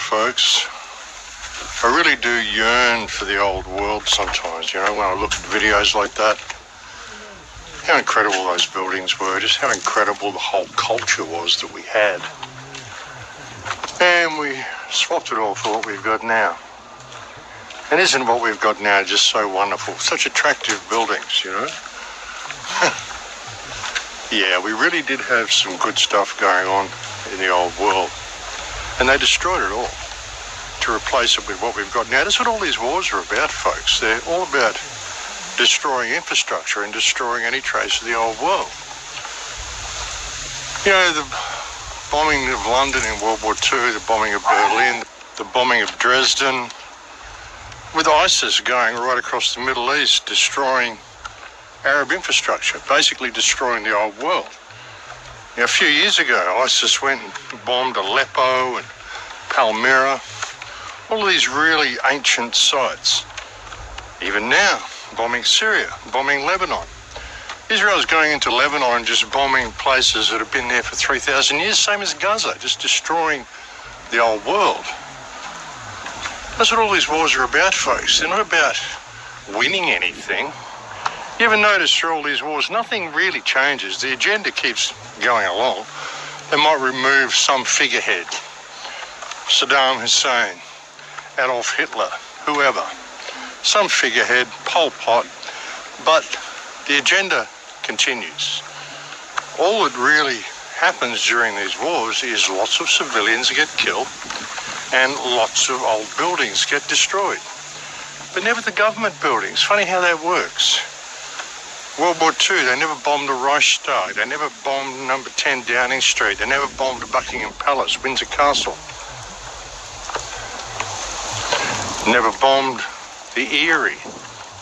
folks. I really do yearn for the old world sometimes, when I look at videos like that. How incredible those buildings were, just how incredible the whole culture was that we had. And we swapped it all for what we've got now. And isn't what we've got now just so wonderful? Such attractive buildings, Yeah, we really did have some good stuff going on in the old world. And they destroyed it all to replace it with what we've got now. That's what all these wars are about, folks. They're all about destroying infrastructure and destroying any trace of the old world. The bombing of London in World War II, the bombing of Berlin, the bombing of Dresden, with ISIS going right across the Middle East, destroying Arab infrastructure, basically destroying the old world. A few years ago, ISIS went and bombed Aleppo and Palmyra, all of these really ancient sites. Even now, bombing Syria, bombing Lebanon. Israel's going into Lebanon and just bombing places that have been there for 3,000 years, same as Gaza, just destroying the old world. That's what all these wars are about, folks. They're not about winning anything. You ever notice through all these wars, nothing really changes. The agenda keeps going along. They might remove some figurehead. Saddam Hussein, Adolf Hitler, whoever. Some figurehead, Pol Pot, but the agenda continues. All that really happens during these wars is lots of civilians get killed and lots of old buildings get destroyed. But never the government buildings. Funny how that works. World War II, they never bombed the Reichstag. They never bombed number 10 Downing Street. They never bombed Buckingham Palace, Windsor Castle. Never bombed the Eyrie,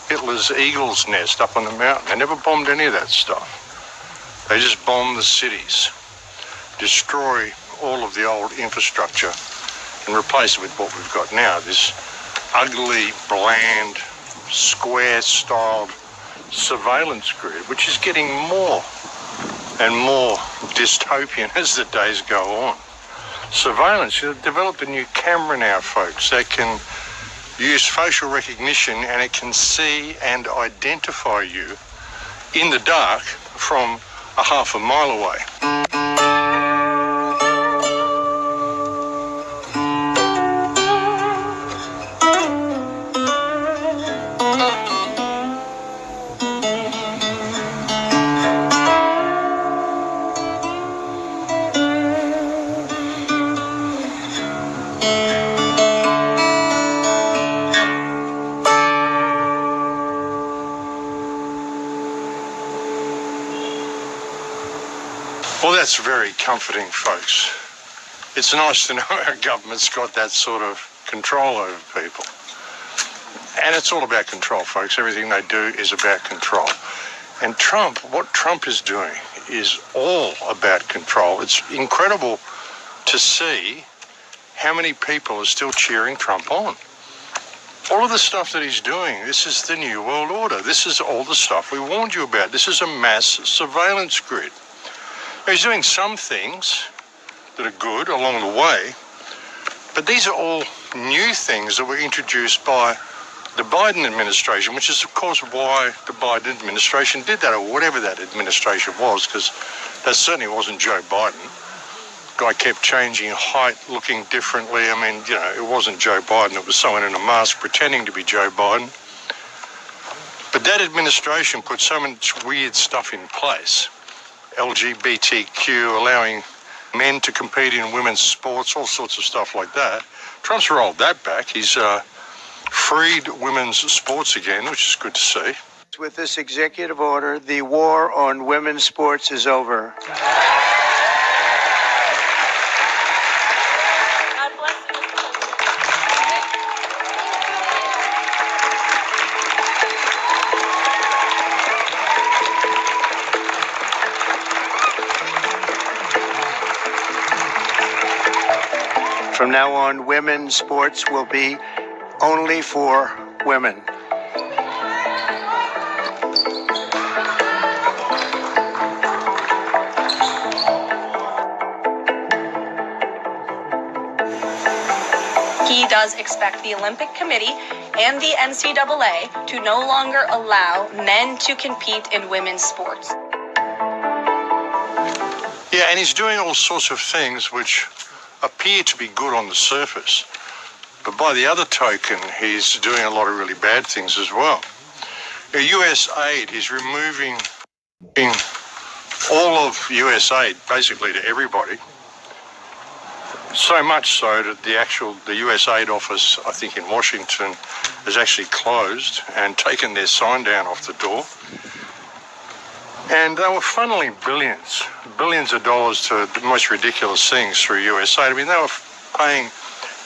Hitler's eagle's nest up on the mountain. They never bombed any of that stuff. They just bombed the cities, destroy all of the old infrastructure and replace it with what we've got now, this ugly, bland, square-styled surveillance grid, which is getting more and more dystopian as the days go on. Surveillance, they've developed a new camera now, folks, that can use facial recognition and it can see and identify you in the dark from a half a mile away. Well, that's very comforting, folks. It's nice to know our government's got that sort of control over people. And it's all about control, folks. Everything they do is about control. And Trump, what Trump is doing is all about control. It's incredible to see how many people are still cheering Trump on. All of the stuff that he's doing, this is the New World Order. This is all the stuff we warned you about. This is a mass surveillance grid. He's doing some things that are good along the way, but these are all new things that were introduced by the Biden administration, which is, of course, why the Biden administration did that, or whatever that administration was, because that certainly wasn't Joe Biden. The guy kept changing height, looking differently. I mean, it wasn't Joe Biden. It was someone in a mask pretending to be Joe Biden. But that administration put so much weird stuff in place. LGBTQ, allowing men to compete in women's sports, all sorts of stuff like that. Trump's rolled that back. He's freed women's sports again, which is good to see. With this executive order, the war on women's sports is over. From now on, women's sports will be only for women. He does expect the Olympic Committee and the NCAA to no longer allow men to compete in women's sports. Yeah, and he's doing all sorts of things which appear to be good on the surface. But by the other token, he's doing a lot of really bad things as well. US aid, he's removing all of US aid basically to everybody. So much so that the US aid office, I think in Washington, has actually closed and taken their sign down off the door. And they were funneling billions of dollars to the most ridiculous things through US aid. I mean, they were paying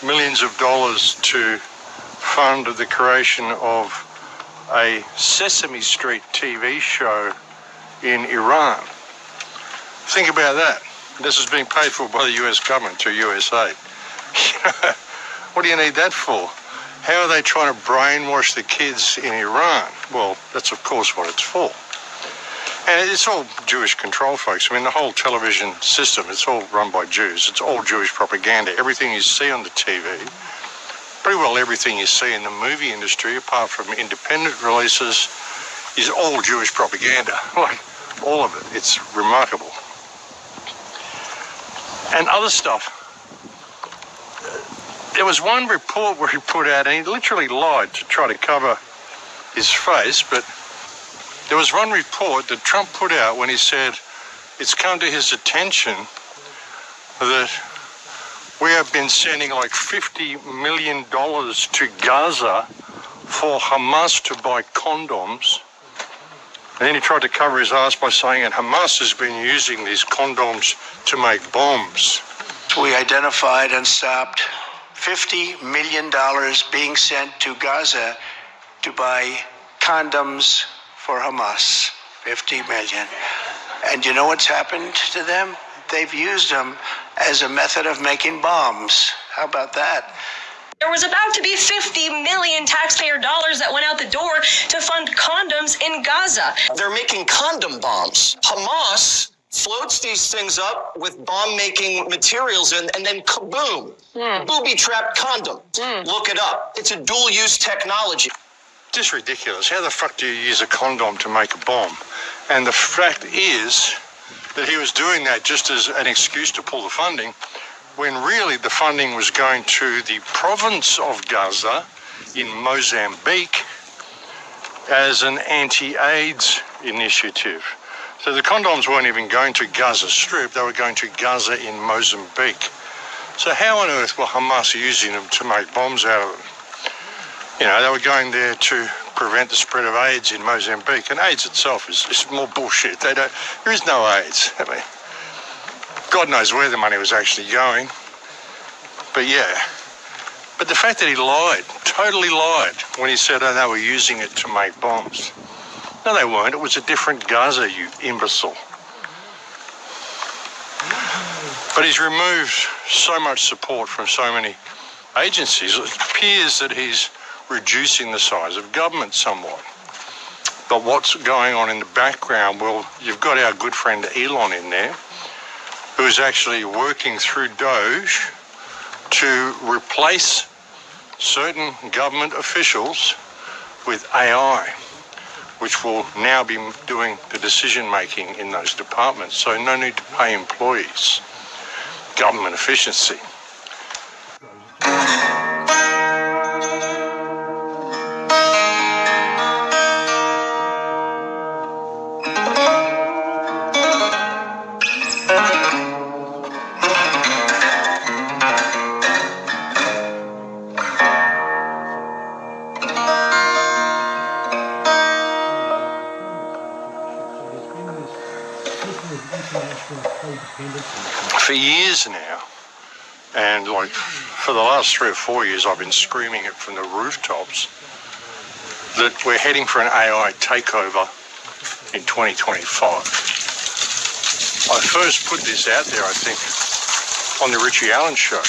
millions of dollars to fund the creation of a Sesame Street TV show in Iran. Think about that. This is being paid for by the US government to US aid. What do you need that for? How are they trying to brainwash the kids in Iran? Well, that's of course what it's for. And it's all Jewish control, folks. I mean, the whole television system, it's all run by Jews. It's all Jewish propaganda. Everything you see on the TV, pretty well everything you see in the movie industry, apart from independent releases, is all Jewish propaganda. Like, all of it. It's remarkable. And other stuff. There was one report where he put out, and he literally lied to try to cover his face, but there was one report that Trump put out when he said it's come to his attention that we have been sending like $50 million to Gaza for Hamas to buy condoms. And then he tried to cover his ass by saying that Hamas has been using these condoms to make bombs. We identified and stopped $50 million being sent to Gaza to buy condoms for Hamas. 50 million. And you know what's happened to them? They've used them as a method of making bombs. How about that? There was about to be 50 million taxpayer dollars that went out the door to fund condoms in Gaza. They're making condom bombs. Hamas floats these things up with bomb-making materials and then kaboom, booby-trapped condom. Look it up. It's a dual-use technology. Just ridiculous. How the fuck do you use a condom to make a bomb? And the fact is that he was doing that just as an excuse to pull the funding, when really the funding was going to the province of Gaza in Mozambique as an anti-AIDS initiative. So the condoms weren't even going to Gaza Strip, they were going to Gaza in Mozambique. So how on earth were Hamas using them to make bombs out of them? You know, they were going there to prevent the spread of AIDS in Mozambique, and AIDS itself is more bullshit. There is no AIDS. I mean, God knows where the money was actually going. But yeah. But the fact that he lied, totally lied, when he said, oh, they were using it to make bombs. No, they weren't. It was a different Gaza, you imbecile. But he's removed so much support from so many agencies. It appears that he's reducing the size of government somewhat. But what's going on in the background? Well, you've got our good friend Elon in there, who's actually working through Doge to replace certain government officials with AI, which will now be doing the decision-making in those departments. So no need to pay employees. Government efficiency. For years now, and like for the last 3 or 4 years, I've been screaming it from the rooftops that we're heading for an AI takeover in 2025. I first put this out there, I think, on the Richie Allen show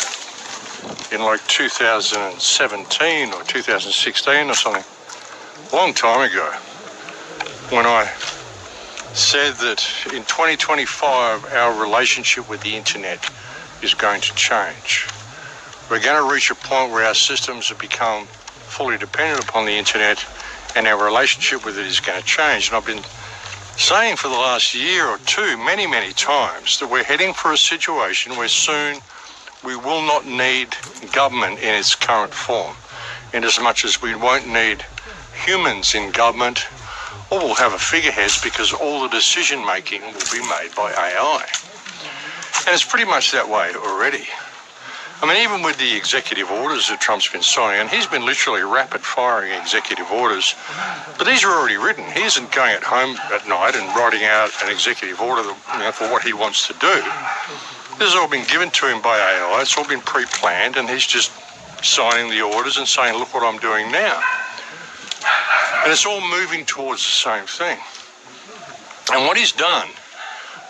in like 2017 or 2016 or something, a long time ago, when I said that in 2025 our relationship with the internet is going to change. We're going to reach a point where our systems have become fully dependent upon the internet, and our relationship with it is going to change. And I've been saying for the last year or two many, many times that we're heading for a situation where soon we will not need government in its current form, in as much as we won't need humans in government, or we'll have a figurehead, because all the decision making will be made by AI. And it's pretty much that way already. I mean, even with the executive orders that Trump's been signing, and he's been literally rapid firing executive orders, but these are already written. He isn't going at home at night and writing out an executive order that, for what he wants to do. This has all been given to him by AI. It's all been pre-planned, and he's just signing the orders and saying, look what I'm doing now. And it's all moving towards the same thing. And what he's done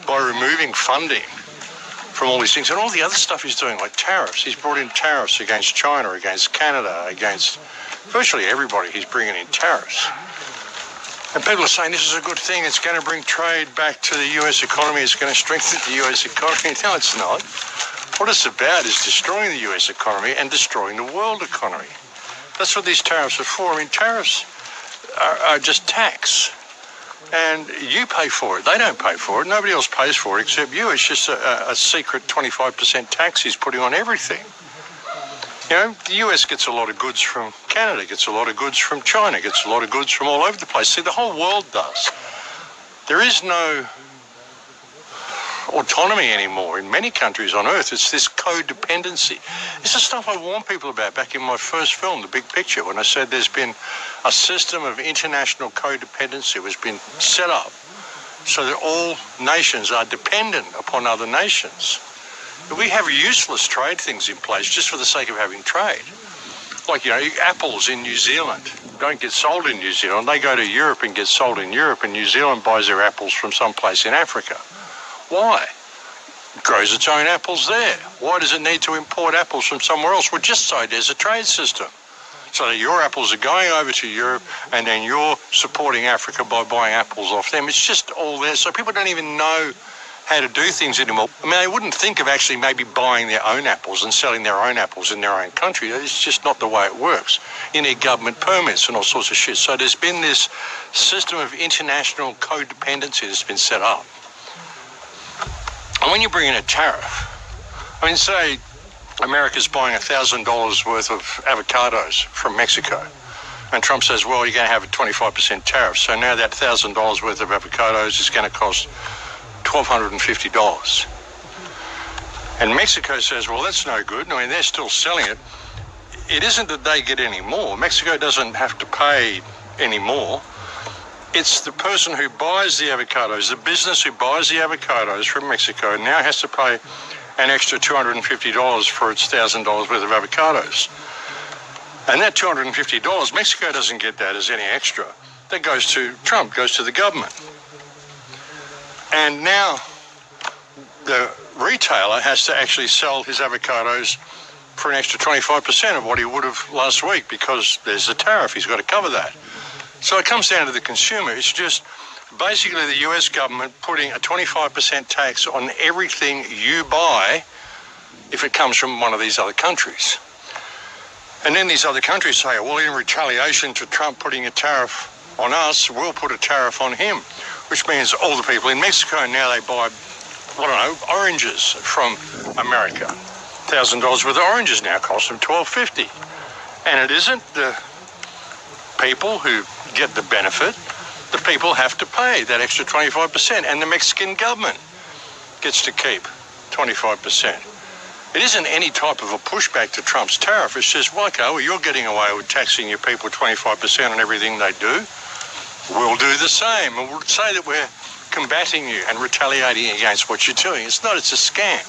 by removing funding from all these things, and all the other stuff he's doing, like tariffs. He's brought in tariffs against China, against Canada, against virtually everybody. He's bringing in tariffs. And people are saying this is a good thing. It's going to bring trade back to the US economy. It's going to strengthen the US economy. No, it's not. What it's about is destroying the US economy and destroying the world economy. That's what these tariffs are for. I mean, tariffs are just tax. And you pay for it. They don't pay for it. Nobody else pays for it except you. It's just a secret 25% tax he's putting on everything. You know, the US gets a lot of goods from Canada, gets a lot of goods from China, gets a lot of goods from all over the place. See, the whole world does. There is no autonomy anymore in many countries on earth. It's this codependency. It's the stuff I warned people about back in my first film, The Big Picture, when I said there's been a system of international codependency has been set up so that all nations are dependent upon other nations. We have useless trade things in place just for the sake of having trade. Like, you know, apples in New Zealand don't get sold in New Zealand. They go to Europe and get sold in Europe, and New Zealand buys their apples from someplace in Africa. Why? It grows its own apples there. Why does it need to import apples from somewhere else? Well, just so there's a trade system. So that your apples are going over to Europe, and then you're supporting Africa by buying apples off them. It's just all there. So people don't even know how to do things anymore. I mean, they wouldn't think of actually maybe buying their own apples and selling their own apples in their own country. It's just not the way it works. You need government permits and all sorts of shit. So there's been this system of international codependency that's been set up. And when you bring in a tariff, I mean, say America's buying $1,000 worth of avocados from Mexico, and Trump says, well, you're going to have a 25% tariff. So now that $1,000 worth of avocados is going to cost $1,250. And Mexico says, well, that's no good. I mean, they're still selling it. It isn't that they get any more. Mexico doesn't have to pay any more. It's the person who buys the avocados, the business who buys the avocados from Mexico now has to pay an extra $250 for its $1,000 worth of avocados. And that $250, Mexico doesn't get that as any extra. That goes to Trump, goes to the government. And now the retailer has to actually sell his avocados for an extra 25% of what he would have last week, because there's a tariff. He's got to cover that. So it comes down to the consumer. It's just basically the US government putting a 25% tax on everything you buy if it comes from one of these other countries. And then these other countries say, well, in retaliation to Trump putting a tariff on us, we'll put a tariff on him, which means all the people in Mexico now, they buy, I don't know, oranges from America. $1,000 worth of oranges now cost them $12.50. And it isn't the people who get the benefit. The people have to pay that extra 25%, and the Mexican government gets to keep 25%. It isn't any type of a pushback to Trump's tariff. It's just, well, okay, well, you're getting away with taxing your people 25% on everything they do. We'll do the same, and we'll say that we're combating you and retaliating against what you're doing. It's not, it's a scam.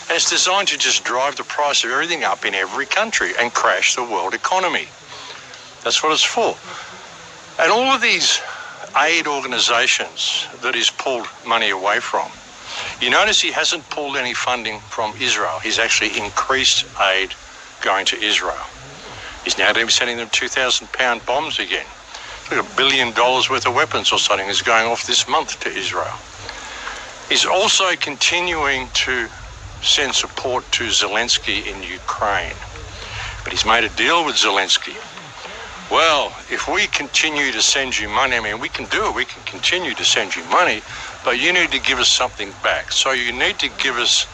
And it's designed to just drive the price of everything up in every country and crash the world economy. That's what it's for. And all of these aid organizations that he's pulled money away from, you notice he hasn't pulled any funding from Israel. He's actually increased aid going to Israel. He's now going to be sending them 2,000-pound bombs again. Like $1 billion worth of weapons or something is going off this month to Israel. He's also continuing to send support to Zelensky in Ukraine. But he's made a deal with Zelensky. Well, if we continue to send you money, I mean, we can do it. We can continue to send you money, but you need to give us something back. So you need to give us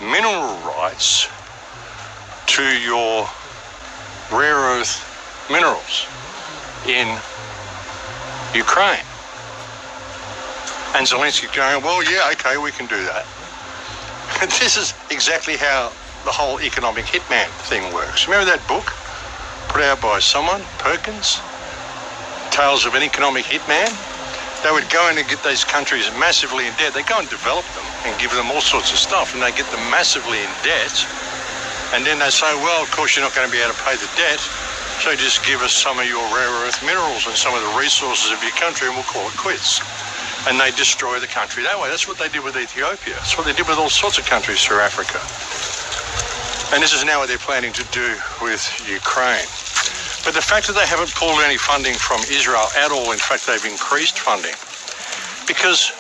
mineral rights to your rare earth minerals in Ukraine. And Zelensky going, well, yeah, okay, we can do that. This is exactly how the whole economic hitman thing works. Remember that book put out by someone, Perkins, Tales of an Economic Hitman? They would go in and get these countries massively in debt. They go and develop them and give them all sorts of stuff, and they get them massively in debt. And then they say, well, of course, you're not going to be able to pay the debt, so just give us some of your rare earth minerals and some of the resources of your country and we'll call it quits. And they destroy the country that way. That's what they did with Ethiopia. That's what they did with all sorts of countries through Africa. And this is now what they're planning to do with Ukraine. But the fact that they haven't pulled any funding from Israel at all, in fact, they've increased funding, because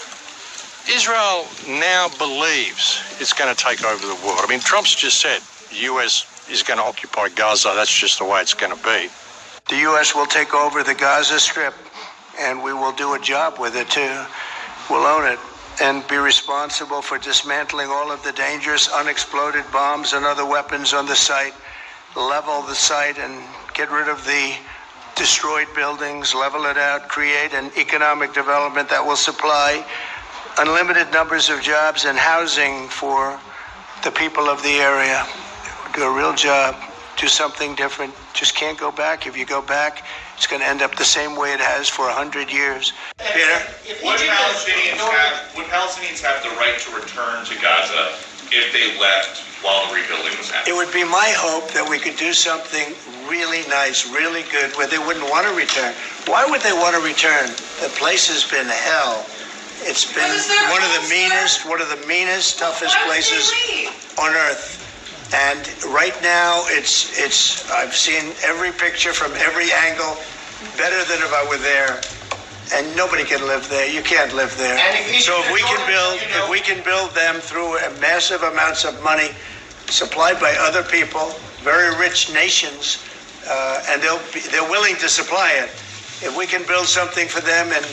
Israel now believes it's going to take over the world. I mean, Trump's just said the US is going to occupy Gaza. That's just the way it's going to be. The U.S. will take over the Gaza Strip, and we will do a job with it too. We'll own it and be responsible for dismantling all of the dangerous unexploded bombs and other weapons on the site, level the site and get rid of the destroyed buildings, level it out, create an economic development that will supply unlimited numbers of jobs and housing for the people of the area. Do a real job, do something different. Just can't go back. If you go back, it's going to end up the same way it has for 100 years. Peter? Would Palestinians have the right to return to Gaza if they left while the rebuilding was happening? It would be my hope that we could do something really nice, really good, where they wouldn't want to return. Why would they want to return? The place has been hell. It's been one of the meanest, toughest places on earth. And right now, I've seen every picture from every angle, better than if I were there. And nobody can live there. You can't live there. So if we can build them through massive amounts of money supplied by other people, very rich nations, and they're willing to supply it. If we can build something for them in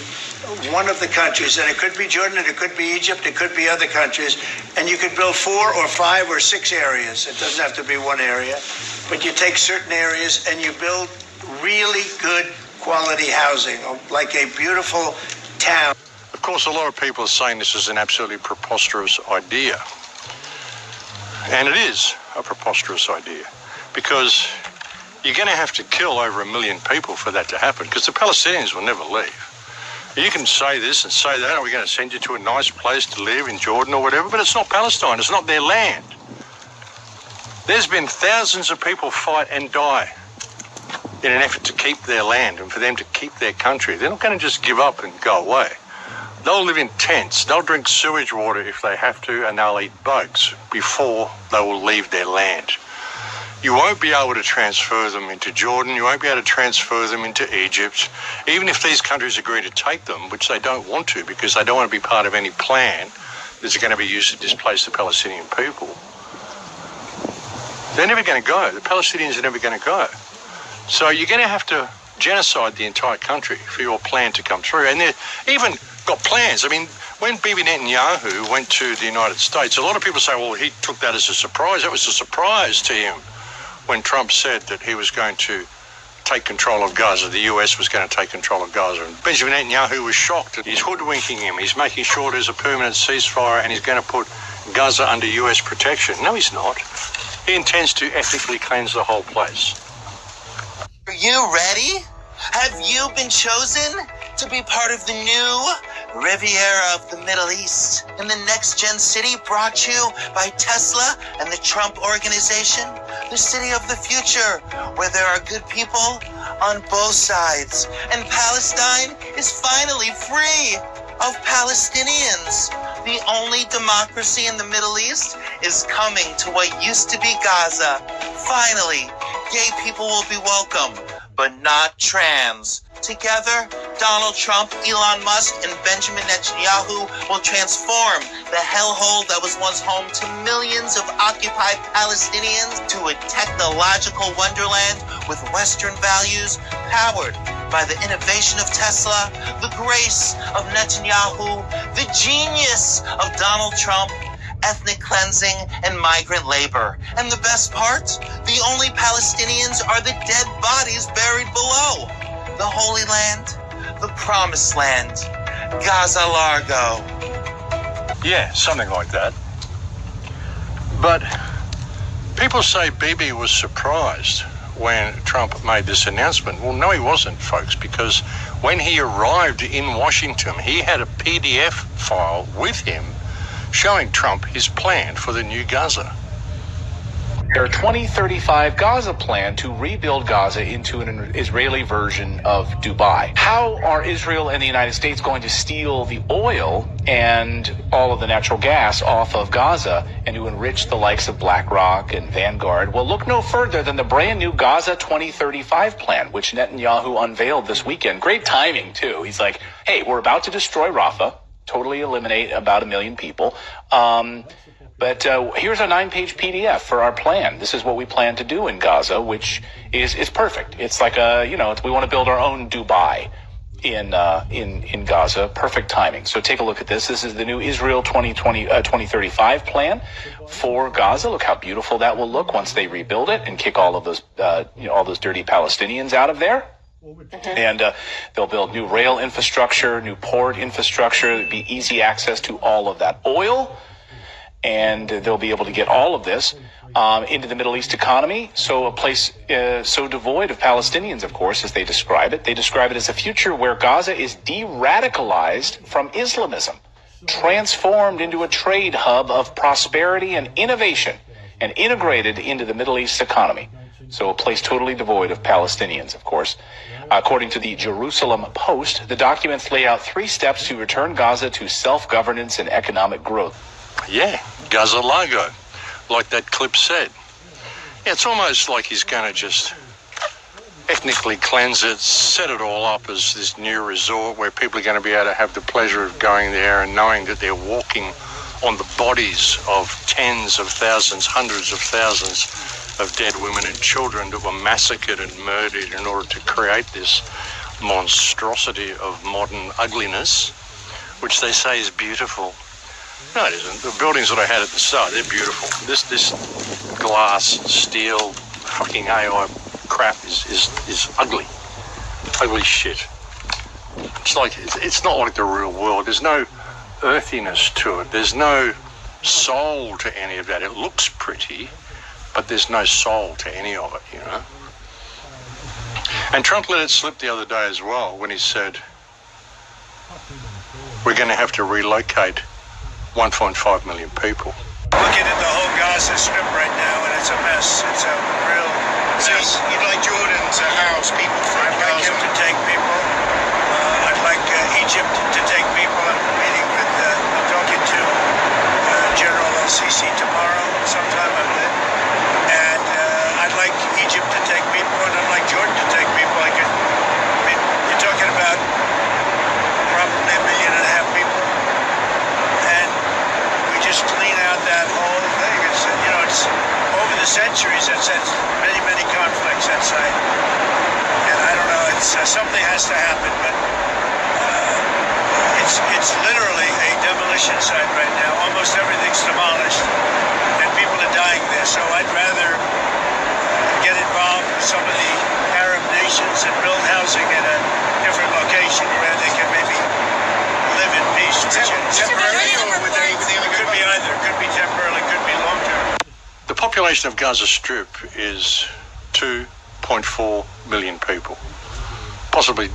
one of the countries, and it could be Jordan, and it could be Egypt, it could be other countries, and you could build 4 or 5 or 6 areas. It doesn't have to be one area, but you take certain areas and you build really good quality housing, like a beautiful town. Of course, a lot of people are saying this is an absolutely preposterous idea. And it is a preposterous idea, because you're going to have to kill over 1 million people for that to happen, because the Palestinians will never leave. You can say this and say that, and we're going to send you to a nice place to live in Jordan or whatever, but it's not Palestine. It's not their land. There's been thousands of people fight and die in an effort to keep their land and for them to keep their country. They're not going to just give up and go away. They'll live in tents. They'll drink sewage water if they have to, and they'll eat bugs before they will leave their land. You won't be able to transfer them into Jordan. You won't be able to transfer them into Egypt. Even if these countries agree to take them, which they don't want to, because they don't want to be part of any plan that's going to be used to displace the Palestinian people. They're never going to go. The Palestinians are never going to go. So you're going to have to genocide the entire country for your plan to come through. And they've even got plans. I mean, when Bibi Netanyahu went to the United States, a lot of people say, well, he took that as a surprise. That was a surprise to him when Trump said that he was going to take control of Gaza, the US was going to take control of Gaza. And Benjamin Netanyahu was shocked that he's hoodwinking him. He's making sure there's a permanent ceasefire and he's going to put Gaza under US protection. No, he's not. He intends to ethically cleanse the whole place. Are you ready? Have you been chosen to be part of the new Riviera of the Middle East? And the Next Gen City brought to you by Tesla and the Trump Organization, the city of the future, where there are good people on both sides. And Palestine is finally free of Palestinians. The only democracy in the Middle East is coming to what used to be Gaza. Finally, gay people will be welcome. but not trans. Together, Donald Trump, Elon Musk, and Benjamin Netanyahu will transform the hellhole that was once home to millions of occupied Palestinians to a technological wonderland with Western values, powered by the innovation of Tesla, the grace of Netanyahu, the genius of Donald Trump, ethnic cleansing, and migrant labor. And the best part? The only Palestinians are the dead bodies buried below. The Holy Land, the Promised Land, Gaza Largo. Yeah, something like that. But people say Bibi was surprised when Trump made this announcement. Well, no, he wasn't, folks, because when he arrived in Washington, he had a PDF file with him showing Trump his plan for the new Gaza. Their 2035 Gaza plan to rebuild Gaza into an Israeli version of Dubai. How are Israel and the United States going to steal the oil and all of the natural gas off of Gaza and to enrich the likes of BlackRock and Vanguard? Well, look no further than the brand new Gaza 2035 plan, which Netanyahu unveiled this weekend. Great timing, too. He's like, hey, we're about to destroy Rafah, totally eliminate about 1 million people. But here's a 9-page PDF for our plan. This is what we plan to do in Gaza, which is perfect. It's like we want to build our own Dubai in Gaza. Perfect timing. So take a look at this. This is the new Israel 2035 plan for Gaza. Look how beautiful that will look once they rebuild it and kick all of those all those dirty Palestinians out of there. And they'll build new rail infrastructure, new port infrastructure. There'll be easy access to all of that oil. And they'll be able to get all of this into the Middle East economy. So a place so devoid of Palestinians, of course, as they describe it. They describe it as a future where Gaza is de-radicalized from Islamism, transformed into a trade hub of prosperity and innovation, and integrated into the Middle East economy. So a place totally devoid of Palestinians, of course. According to the Jerusalem Post, the documents lay out 3 steps to return Gaza to self-governance and economic growth. Yeah, Gaza Largo, like that clip said. Yeah, it's almost like he's going to just ethnically cleanse it, set it all up as this new resort where people are going to be able to have the pleasure of going there and knowing that they're walking on the bodies of tens of thousands, hundreds of thousands of dead women and children that were massacred and murdered in order to create this monstrosity of modern ugliness, which they say is beautiful. No, it isn't. The buildings that I had at the start, they're beautiful. This glass, steel, fucking AI crap is ugly. Ugly shit. It's not like the real world. There's no earthiness to it. There's no soul to any of that. It looks pretty, but there's no soul to any of it, you know. And Trump let it slip the other day as well when he said, we're going to have to relocate 1.5 million people. Looking at the whole Gaza Strip right now, and it's a mess. It's a real mess. You'd like Jordan to house people from I'd like him to take people. I'd like Egypt to take people. I'm talking to General al-Sisi tomorrow, sometime, I believe. And I'd like Egypt to take people, and I'd like Jordan to take people. You're talking about probably 1.5 million people. Just clean out that whole thing. It's over the centuries. It's many, many conflicts that site, and I don't know. Something has to happen, but it's literally a demolition site right now. Almost everything's demolished, and people are dying there. So I'd rather get involved with some of the Arab nations and build housing in a different location where they can maybe live in peace. Temporarily, or would they Could be either. Could be temporarily. Could be long term. The population of Gaza Strip is 2.4 million people, possibly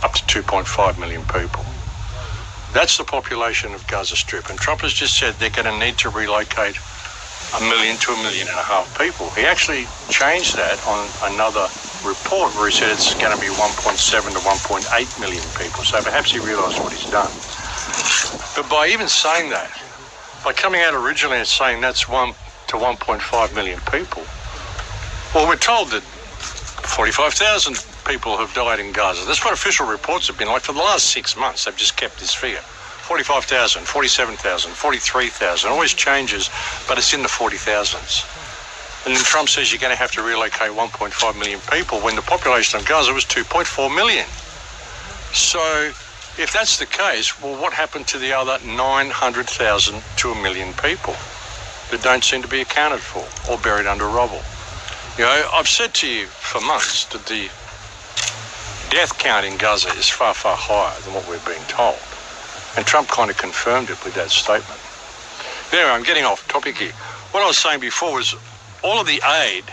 up to 2.5 million people. That's the population of Gaza Strip. And Trump has just said they're going to need to relocate 1 million to 1.5 million people. He actually changed that on another report where he said it's going to be 1.7 to 1.8 million people. So perhaps he realised what he's done. But by even saying that, by coming out originally and saying that's 1 to 1.5 million people, well, we're told that 45,000 people have died in Gaza. That's what official reports have been like for the last 6 months. They've just kept this figure. 45,000, 47,000, 43,000. Always changes, but it's in the 40,000s. And then Trump says you're going to have to relocate 1.5 million people when the population of Gaza was 2.4 million. So if that's the case, well, what happened to the other 900,000 to 1 million people that don't seem to be accounted for or buried under rubble? You know, I've said to you for months that the death count in Gaza is far, far higher than what we're being told. And Trump kind of confirmed it with that statement. Anyway, I'm getting off topic here. What I was saying before was all of the aid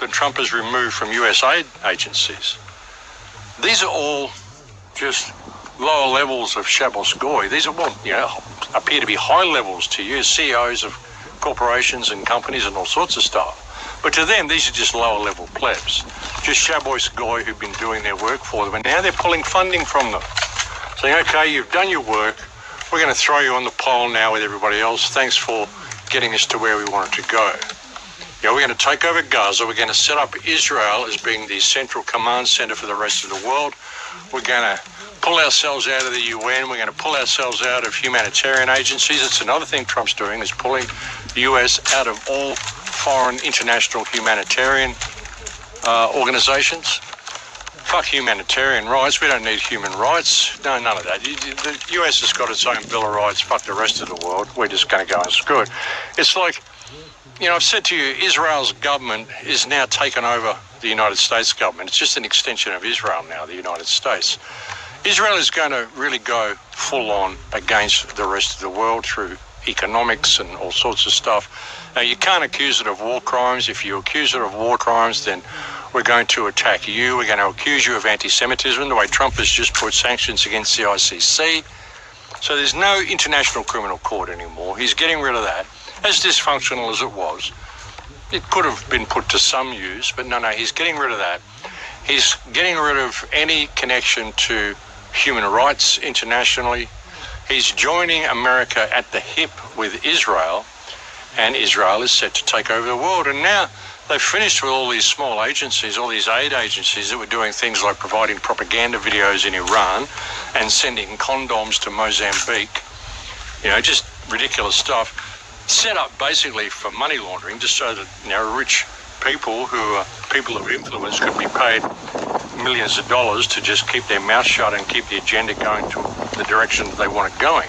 that Trump has removed from US aid agencies, these are all just lower levels of Shabbos Goy. These are, well, you know, appear to be high levels to you, CEOs of corporations and companies and all sorts of stuff. But to them, these are just lower level plebs, just Shabbos Goy who've been doing their work for them, and now they're pulling funding from them. Saying, okay, you've done your work, we're going to throw you on the pole now with everybody else. Thanks for getting us to where we wanted to go. You know, we're going to take over Gaza. We're going to set up Israel as being the central command center for the rest of the world. We're going to pull ourselves out of the UN. We're going to pull ourselves out of humanitarian agencies. It's another thing Trump's doing, is pulling the US out of all foreign international humanitarian organizations. Fuck humanitarian rights. We don't need human rights. No, none of that. The US has got its own Bill of Rights. Fuck the rest of the world. We're just going to go and screw it. It's like, you know, I've said to you, Israel's government is now taken over the United States government. It's just an extension of Israel now, the United States. Israel is going to really go full on against the rest of the world through economics and all sorts of stuff. Now, you can't accuse it of war crimes. If you accuse it of war crimes, then we're going to attack you. We're going to accuse you of anti-Semitism, the way Trump has just put sanctions against the ICC. So there's no International Criminal Court anymore. He's getting rid of that. As dysfunctional as it was, it could have been put to some use, but no, he's getting rid of that. He's getting rid of any connection to human rights internationally. He's joining America at the hip with Israel, and Israel is set to take over the world. And now they've finished with all these small agencies, all these aid agencies that were doing things like providing propaganda videos in Iran and sending condoms to Mozambique. You know, just ridiculous stuff. Set up basically for money laundering, just so that, you know, rich people who are people of influence could be paid millions of dollars to just keep their mouth shut and keep the agenda going to the direction that they want it going.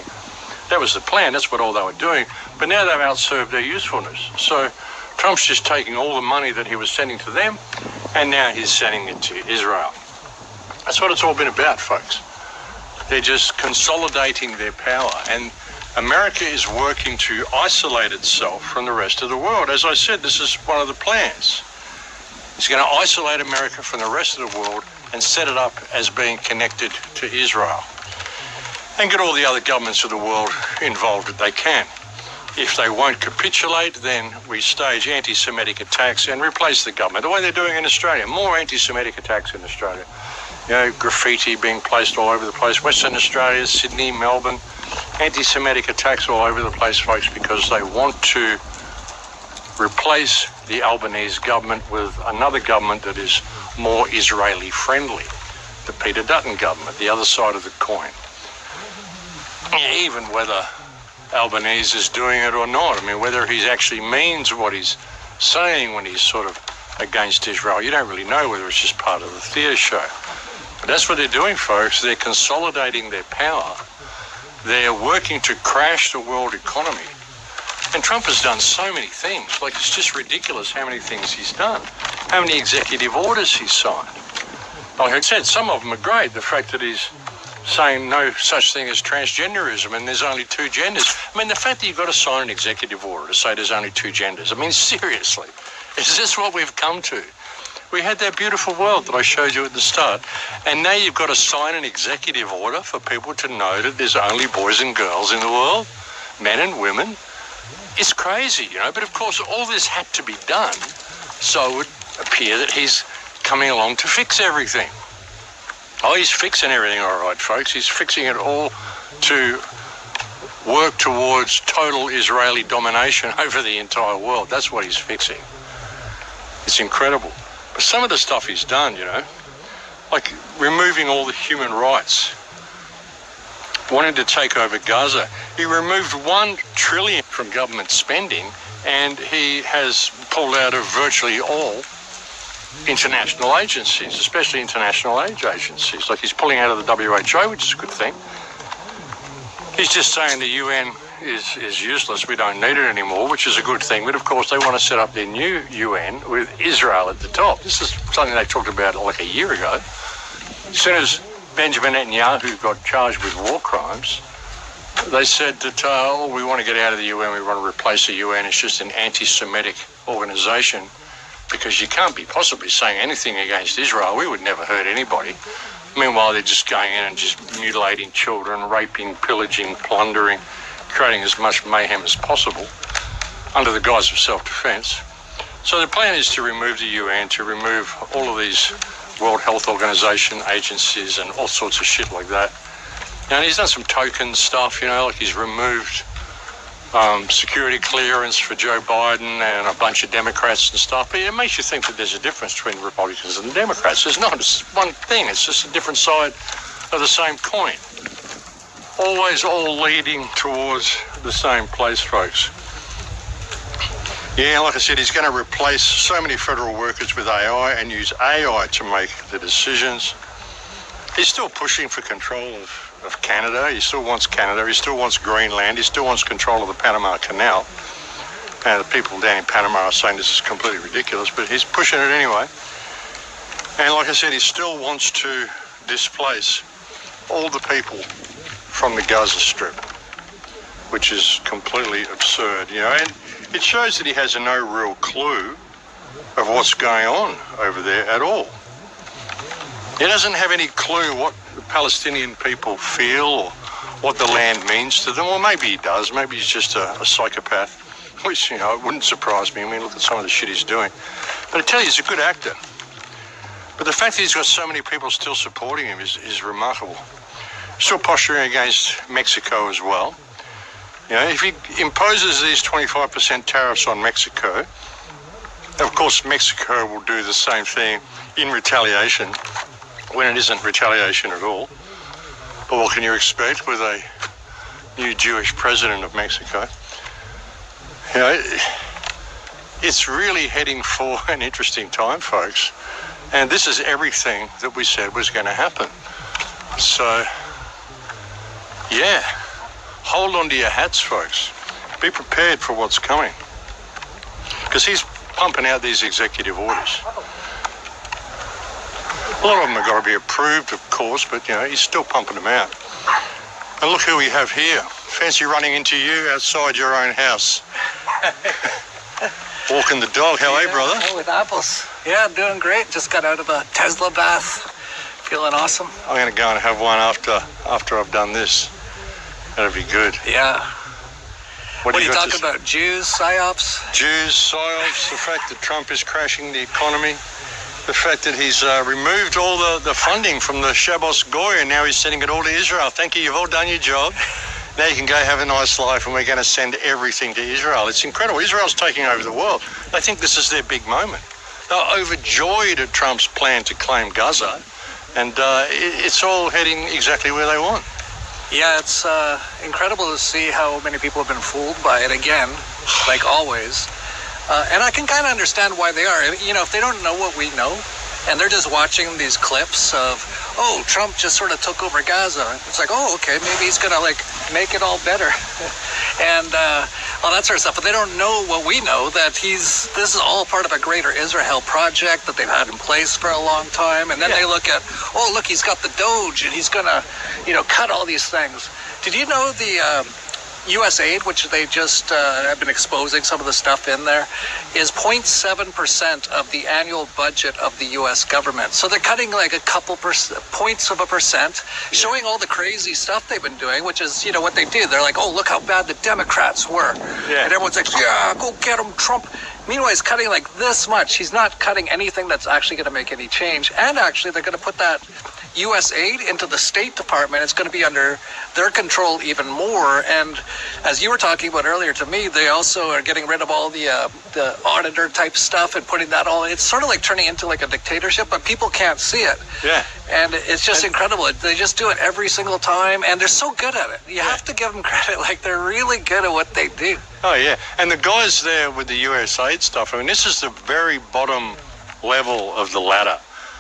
That was the plan. That's what all they were doing. But now they've outserved their usefulness. So Trump's just taking all the money that he was sending to them, and now he's sending it to Israel. That's what it's all been about, folks. They're just consolidating their power, and America is working to isolate itself from the rest of the world. As I said, this is one of the plans. It's going to isolate America from the rest of the world and set it up as being connected to Israel, and get all the other governments of the world involved that they can. If they won't capitulate, then we stage anti-Semitic attacks and replace the government, the way they're doing in Australia. More anti-Semitic attacks in Australia. You know, graffiti being placed all over the place. Western Australia, Sydney, Melbourne. Anti-Semitic attacks all over the place, folks, because they want to replace the Albanese government with another government that is more Israeli-friendly, the Peter Dutton government, the other side of the coin. Even whether Albanese is doing it or not, I mean, whether he actually means what he's saying when he's sort of against Israel, you don't really know, whether it's just part of the theatre show. But that's what they're doing, folks. They're consolidating their power. They're working to crash the world economy. And Trump has done so many things. Like, it's just ridiculous how many things he's done. How many executive orders he's signed. Like I said, some of them are great. The fact that he's saying no such thing as transgenderism and there's only two genders. I mean, the fact that you've got to sign an executive order to say there's only two genders. I mean, seriously, is this what we've come to? We had that beautiful world that I showed you at the start, and now you've got to sign an executive order for people to know that there's only boys and girls in the world, men and women. It's crazy, you know, but of course all this had to be done so it would appear that he's coming along to fix everything. Oh, he's fixing everything all right, folks. He's fixing it all to work towards total Israeli domination over the entire world. That's what he's fixing. It's incredible. But some of the stuff he's done, you know, like removing all the human rights, wanting to take over Gaza. He removed $1 trillion from government spending, and he has pulled out of virtually all international agencies, especially international aid agencies. Like he's pulling out of the WHO, which is a good thing. He's just saying the UN is useless, we don't need it anymore, which is a good thing. But of course they want to set up their new UN with Israel at the top. This is something they talked about like a year ago. As soon as Benjamin Netanyahu got charged with war crimes, they said that, we want to get out of the UN, we want to replace the UN, it's just an anti-Semitic organisation, because you can't be possibly saying anything against Israel. We would never hurt anybody. Meanwhile, they're just going in and just mutilating children, raping, pillaging, plundering, creating as much mayhem as possible under the guise of self-defense. So the plan is to remove the UN, to remove all of these World Health Organization agencies and all sorts of shit like that. And he's done some token stuff, like he's removed security clearance for Joe Biden and a bunch of Democrats and stuff. But it makes you think that there's a difference between Republicans and Democrats. There's not. It's one thing. It's just a different side of the same coin. Always all leading towards the same place, folks. Yeah, like I said, he's going to replace so many federal workers with AI and use AI to make the decisions. He's still pushing for control of Canada. He still wants Canada. He still wants Greenland. He still wants control of the Panama Canal. And the people down in Panama are saying this is completely ridiculous, but he's pushing it anyway. And like I said, he still wants to displace all the people from the Gaza Strip, which is completely absurd, and it shows that he has no real clue of what's going on over there at all. He doesn't have any clue what the Palestinian people feel or what the land means to them. Or maybe he does. Maybe he's just a psychopath, which, it wouldn't surprise me. I mean, look at some of the shit he's doing. But I tell you, he's a good actor. But the fact that he's got so many people still supporting him is remarkable. Still posturing against Mexico as well. If he imposes these 25% tariffs on Mexico, of course Mexico will do the same thing in retaliation when it isn't retaliation at all. But what can you expect with a new Jewish president of Mexico? It's really heading for an interesting time, folks. And this is everything that we said was going to happen. So, yeah, hold on to your hats, folks. Be prepared for what's coming. Because he's pumping out these executive orders. A lot of them have got to be approved, of course, but, he's still pumping them out. And look who we have here. Fancy running into you outside your own house. Walking the dog. How are you, brother? With apples. Yeah, doing great. Just got out of a Tesla bath. Feeling awesome. I'm going to go and have one after I've done this. That'll be good. Yeah. What are you talking about? Jews, psyops? Jews, psyops, the fact that Trump is crashing the economy, the fact that he's removed all the funding from the Shabbos Goy and now he's sending it all to Israel. Thank you, you've all done your job. Now you can go have a nice life and we're going to send everything to Israel. It's incredible. Israel's taking over the world. They think this is their big moment. They're overjoyed at Trump's plan to claim Gaza, and it's all heading exactly where they want. Yeah, it's incredible to see how many people have been fooled by it again, like always. And I can kind of understand why they are. If they don't know what we know, and they're just watching these clips of, Trump just sort of took over Gaza. It's like, okay, maybe he's going to, make it all better. And all that sort of stuff. But they don't know what we know, that this is all part of a greater Israel project that they've had in place for a long time. And then they look at, look, he's got the Doge, and he's going to, cut all these things. Did you know the U.S. aid, which they just have been exposing some of the stuff in there, is 0.7% of the annual budget of the U.S. government. So they're cutting like a couple points of a percent, showing all the crazy stuff they've been doing, which is, what they do. They're like, look how bad the Democrats were. Yeah. And everyone's like, yeah, go get them, Trump. Meanwhile, he's cutting like this much. He's not cutting anything that's actually going to make any change. And actually, they're going to put that U.S. aid into the State Department. It's going to be under their control even more. And as you were talking about earlier to me, they also are getting rid of all the auditor type stuff and putting that all. It's sort of like turning into like a dictatorship, but people can't see it. Yeah. And it's just incredible. They just do it every single time, and they're so good at it. You have to give them credit. Like, they're really good at what they do. Oh, yeah. And the guys there with the USAID stuff, I mean, this is the very bottom level of the ladder.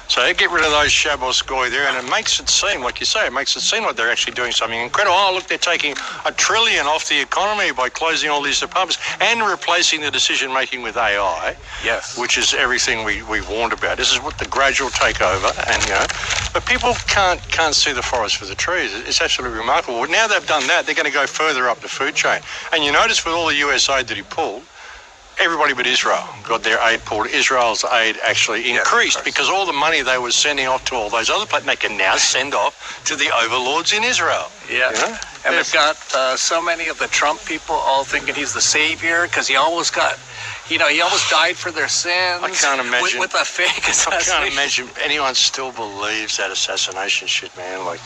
So they get rid of those shabos goy there, and it makes it seem, like you say, it makes it seem like they're actually doing something incredible. Oh, look, they're taking $1 trillion off the economy by closing all these departments and replacing the decision-making with AI. Yes. Which is everything we warned about. This is what the gradual takeover, and, you know, but people can't see the forest for the trees. It's absolutely remarkable. Now they've done that, they're going to go further up the food chain. And you notice with all the USAID that he pulled, everybody but Israel got their aid pulled. Israel's aid actually increased because all the money they were sending off to all those other places, they can now send off to the overlords in Israel. Yeah. You know? And they've got so many of the Trump people all thinking he's the savior because he almost got, he almost died for their sins. I can't imagine. With a fake assassination. I can't imagine anyone still believes that assassination shit, man. Like,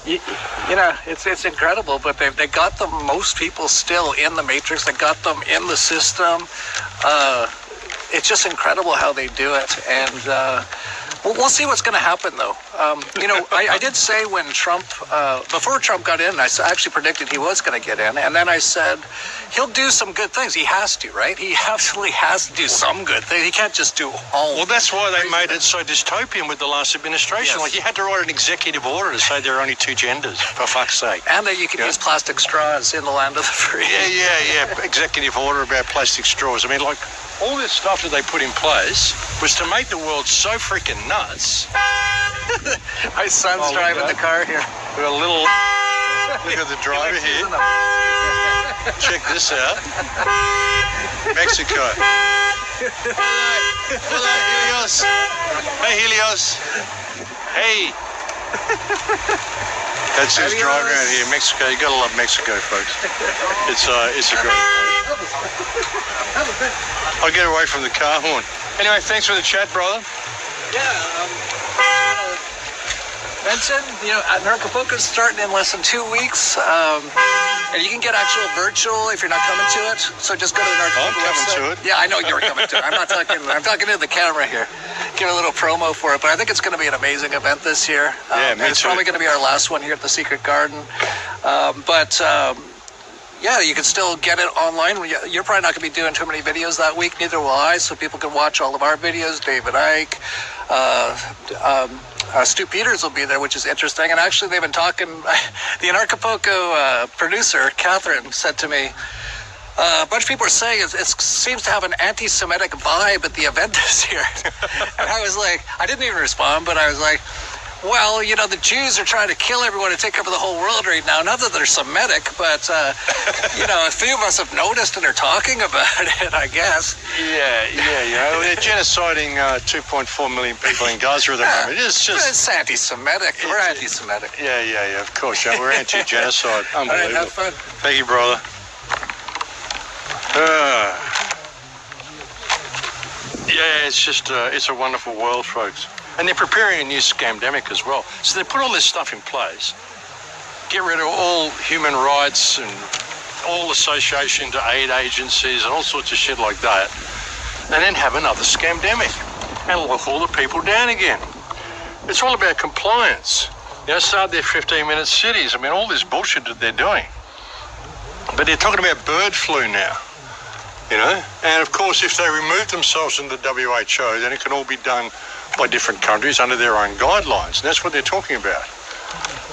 it's incredible, but they got most people still in the matrix. They got them in the system. It's just incredible how they do it, and we'll see what's going to happen, though. I did say when Trump, before Trump got in, I actually predicted he was going to get in, and then I said he'll do some good things. He has to, right? He absolutely has to do some good thing. He can't just do all. Well, that's why they made it so dystopian with the last administration. Yes. Like, you had to write an executive order to say there are only 2 genders, for fuck's sake. And that you can use plastic straws in the land of the free. Yeah. Executive order about plastic straws. I mean, like, all this stuff that they put in place was to make the world so freaking nuts. My son's driving the car here. We've got a little look at the driver here. Check this out. Mexico. Hello, Helios. Hey, Helios. Hey. That's his driver out here, Mexico. You gotta love Mexico, folks. It's a great place. I'll get away from the car horn. Anyway, thanks for the chat, brother. Mention, Acapulco's starting in less than 2 weeks, and you can get actual virtual if you're not coming to it. So just go to the Acapulco I'm coming website. to it. Yeah, I know you're coming to it. I'm not talking. I'm talking to the camera here. Give a little promo for it, but I think it's going to be an amazing event this year. Yeah, me and it's too. probably going to be our last one here at the Secret Garden. Yeah, you can still get it online. You're probably not going to be doing too many videos that week, neither will I, so people can watch all of our videos. David Icke, Stu Peters will be there, which is interesting. And actually, they've been talking, the Anarchapulco producer, Catherine, said to me, a bunch of people are saying it seems to have an anti-Semitic vibe at the event this year. And I was like, I didn't even respond, but I was like, well, the Jews are trying to kill everyone and take over the whole world right now. Not that they're Semitic, but, a few of us have noticed and are talking about it, I guess. Yeah. They're genociding 2.4 million people in Gaza at the moment. It's anti-Semitic. We're anti-Semitic. Yeah, of course. Yeah, we're anti-genocide. Unbelievable. All right, have fun. Thank you, brother. It's a wonderful world, folks. And they're preparing a new scamdemic as well. So they put all this stuff in place, get rid of all human rights and all association to aid agencies and all sorts of shit like that, and then have another scamdemic and lock all the people down again. It's all about compliance. Start their 15-minute cities. I mean, all this bullshit that they're doing. But they're talking about bird flu now. And of course, if they remove themselves from the WHO, then it can all be done by different countries under their own guidelines. And that's what they're talking about.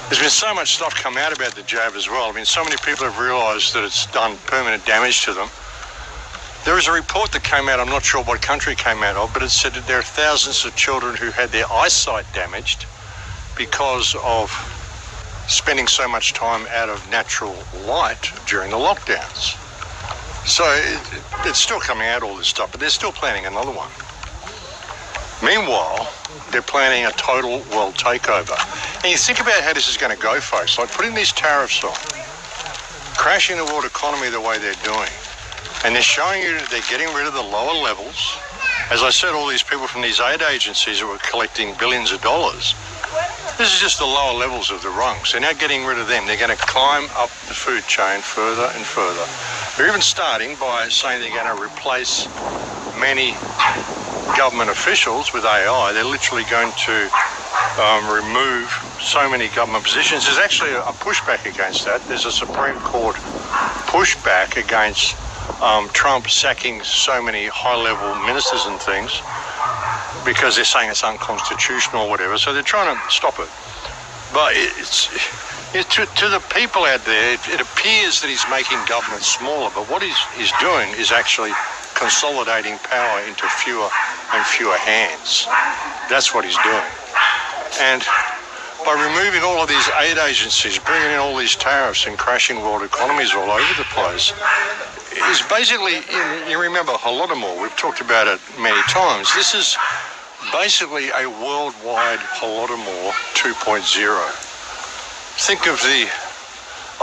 There's been so much stuff come out about the jab as well. I mean, so many people have realised that it's done permanent damage to them. There was a report that came out, I'm not sure what country it came out of, but it said that there are thousands of children who had their eyesight damaged because of spending so much time out of natural light during the lockdowns. So it's still coming out, all this stuff, but they're still planning another one. Meanwhile, they're planning a total world takeover. And you think about how this is going to go, folks, like putting these tariffs on, crashing the world economy the way they're doing, and they're showing you that they're getting rid of the lower levels. As I said, all these people from these aid agencies that were collecting billions of dollars, this is just the lower levels of the rungs. They're now getting rid of them. They're going to climb up the food chain further and further. They're even starting by saying they're going to replace many government officials with AI. They're literally going to remove so many government positions. There's actually a pushback against that. There's a Supreme Court pushback against Trump sacking so many high-level ministers and things because they're saying it's unconstitutional or whatever. So they're trying to stop it. But to the people out there, it appears that he's making government smaller. But what he's doing is actually consolidating power into fewer and fewer hands. That's what he's doing. And by removing all of these aid agencies, bringing in all these tariffs and crashing world economies all over the place, is basically, you remember Holodomor, we've talked about it many times. This is basically a worldwide Holodomor 2.0. Think of the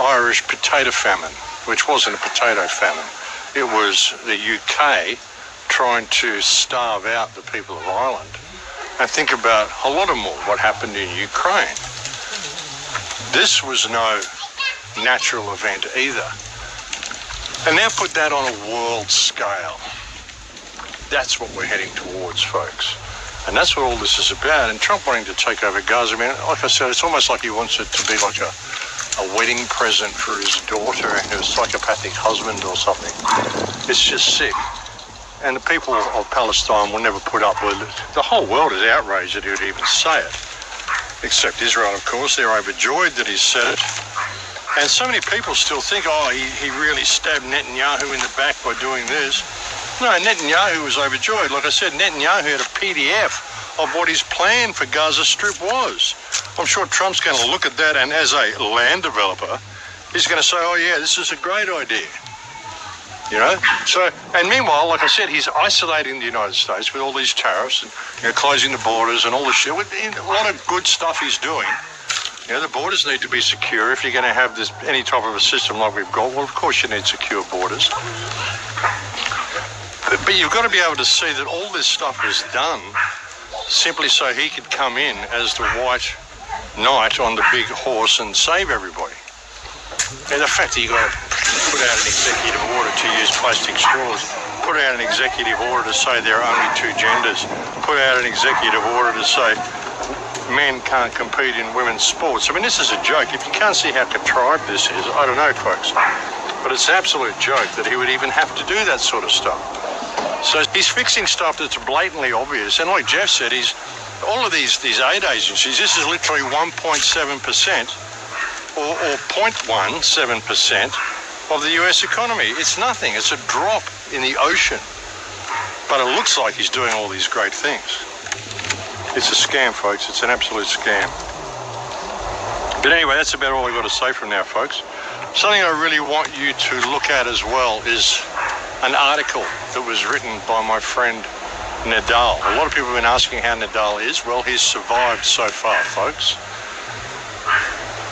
Irish potato famine, which wasn't a potato famine. It was the UK trying to starve out the people of Ireland. And think about Holodomor, what happened in Ukraine. This was no natural event either. And now put that on a world scale. That's what we're heading towards, folks. And that's what all this is about. And Trump wanting to take over Gaza, I mean, like I said, it's almost like he wants it to be like a wedding present for his daughter and her psychopathic husband or something. It's just sick. And the people of Palestine will never put up with it. The whole world is outraged that he would even say it. Except Israel, of course. They're overjoyed that he said it. And so many people still think, oh, he really stabbed Netanyahu in the back by doing this. No, Netanyahu was overjoyed. Like I said, Netanyahu had a PDF of what his plan for Gaza Strip was. I'm sure Trump's going to look at that, and as a land developer, he's going to say, oh, yeah, this is a great idea. You know? So, and meanwhile, like I said, he's isolating the United States with all these tariffs and closing the borders and all this shit. A lot of good stuff he's doing. The borders need to be secure if you're going to have this any type of a system like we've got. Well, of course you need secure borders. But you've got to be able to see that all this stuff was done simply so he could come in as the white knight on the big horse and save everybody. And the fact that you've got to put out an executive order to use plastic straws, put out an executive order to say there are only two genders, put out an executive order to say men can't compete in women's sports. I mean, this is a joke. If you can't see how contrived this is, I don't know, folks. But it's an absolute joke that he would even have to do that sort of stuff. So he's fixing stuff that's blatantly obvious. And like Jeff said, all of these aid agencies, this is literally 1.7% or 0.17% of the US economy. It's nothing. It's a drop in the ocean. But it looks like he's doing all these great things. It's a scam, folks. It's an absolute scam. But anyway, that's about all I've got to say from now, folks. Something I really want you to look at as well is an article that was written by my friend Nadal. A lot of people have been asking how Nadal is. Well, he's survived so far, folks.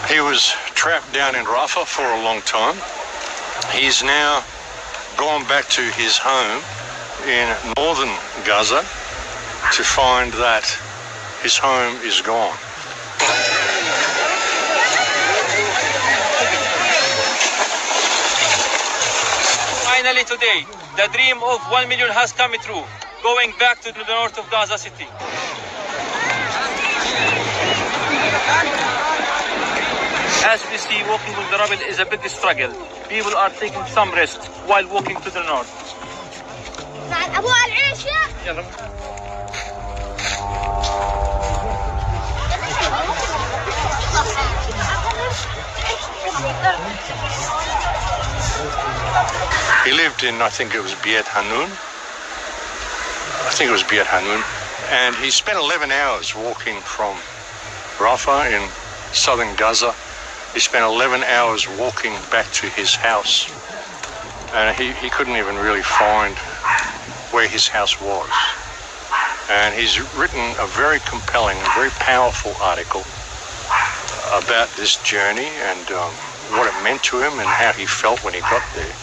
He was trapped down in Rafah for a long time. He's now gone back to his home in northern Gaza to find that his home is gone. Finally today, the dream of 1 million has come true, going back to the north of Gaza City. As we see, walking with the rubble is a big struggle. People are taking some rest while walking to the north. He lived in, I think it was Biet Hanun. And he spent 11 hours walking from Rafah in southern Gaza. He spent 11 hours walking back to his house. And he couldn't even really find where his house was. And he's written a very compelling and very powerful article about this journey and what it meant to him and how he felt when he got there.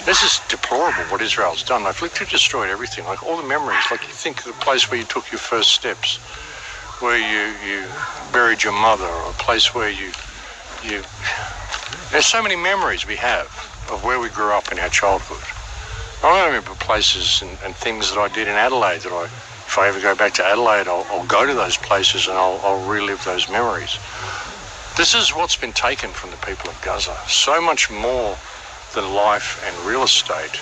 This is deplorable what Israel's done. They've literally destroyed everything, like all the memories. Like you think of the place where you took your first steps, where you buried your mother, or a place where you there's so many memories we have of where we grew up in our childhood. I remember places and things that I did in Adelaide that I If I ever go back to Adelaide, I'll go to those places and I'll relive those memories. This is what's been taken from the people of Gaza. So much more than life and real estate.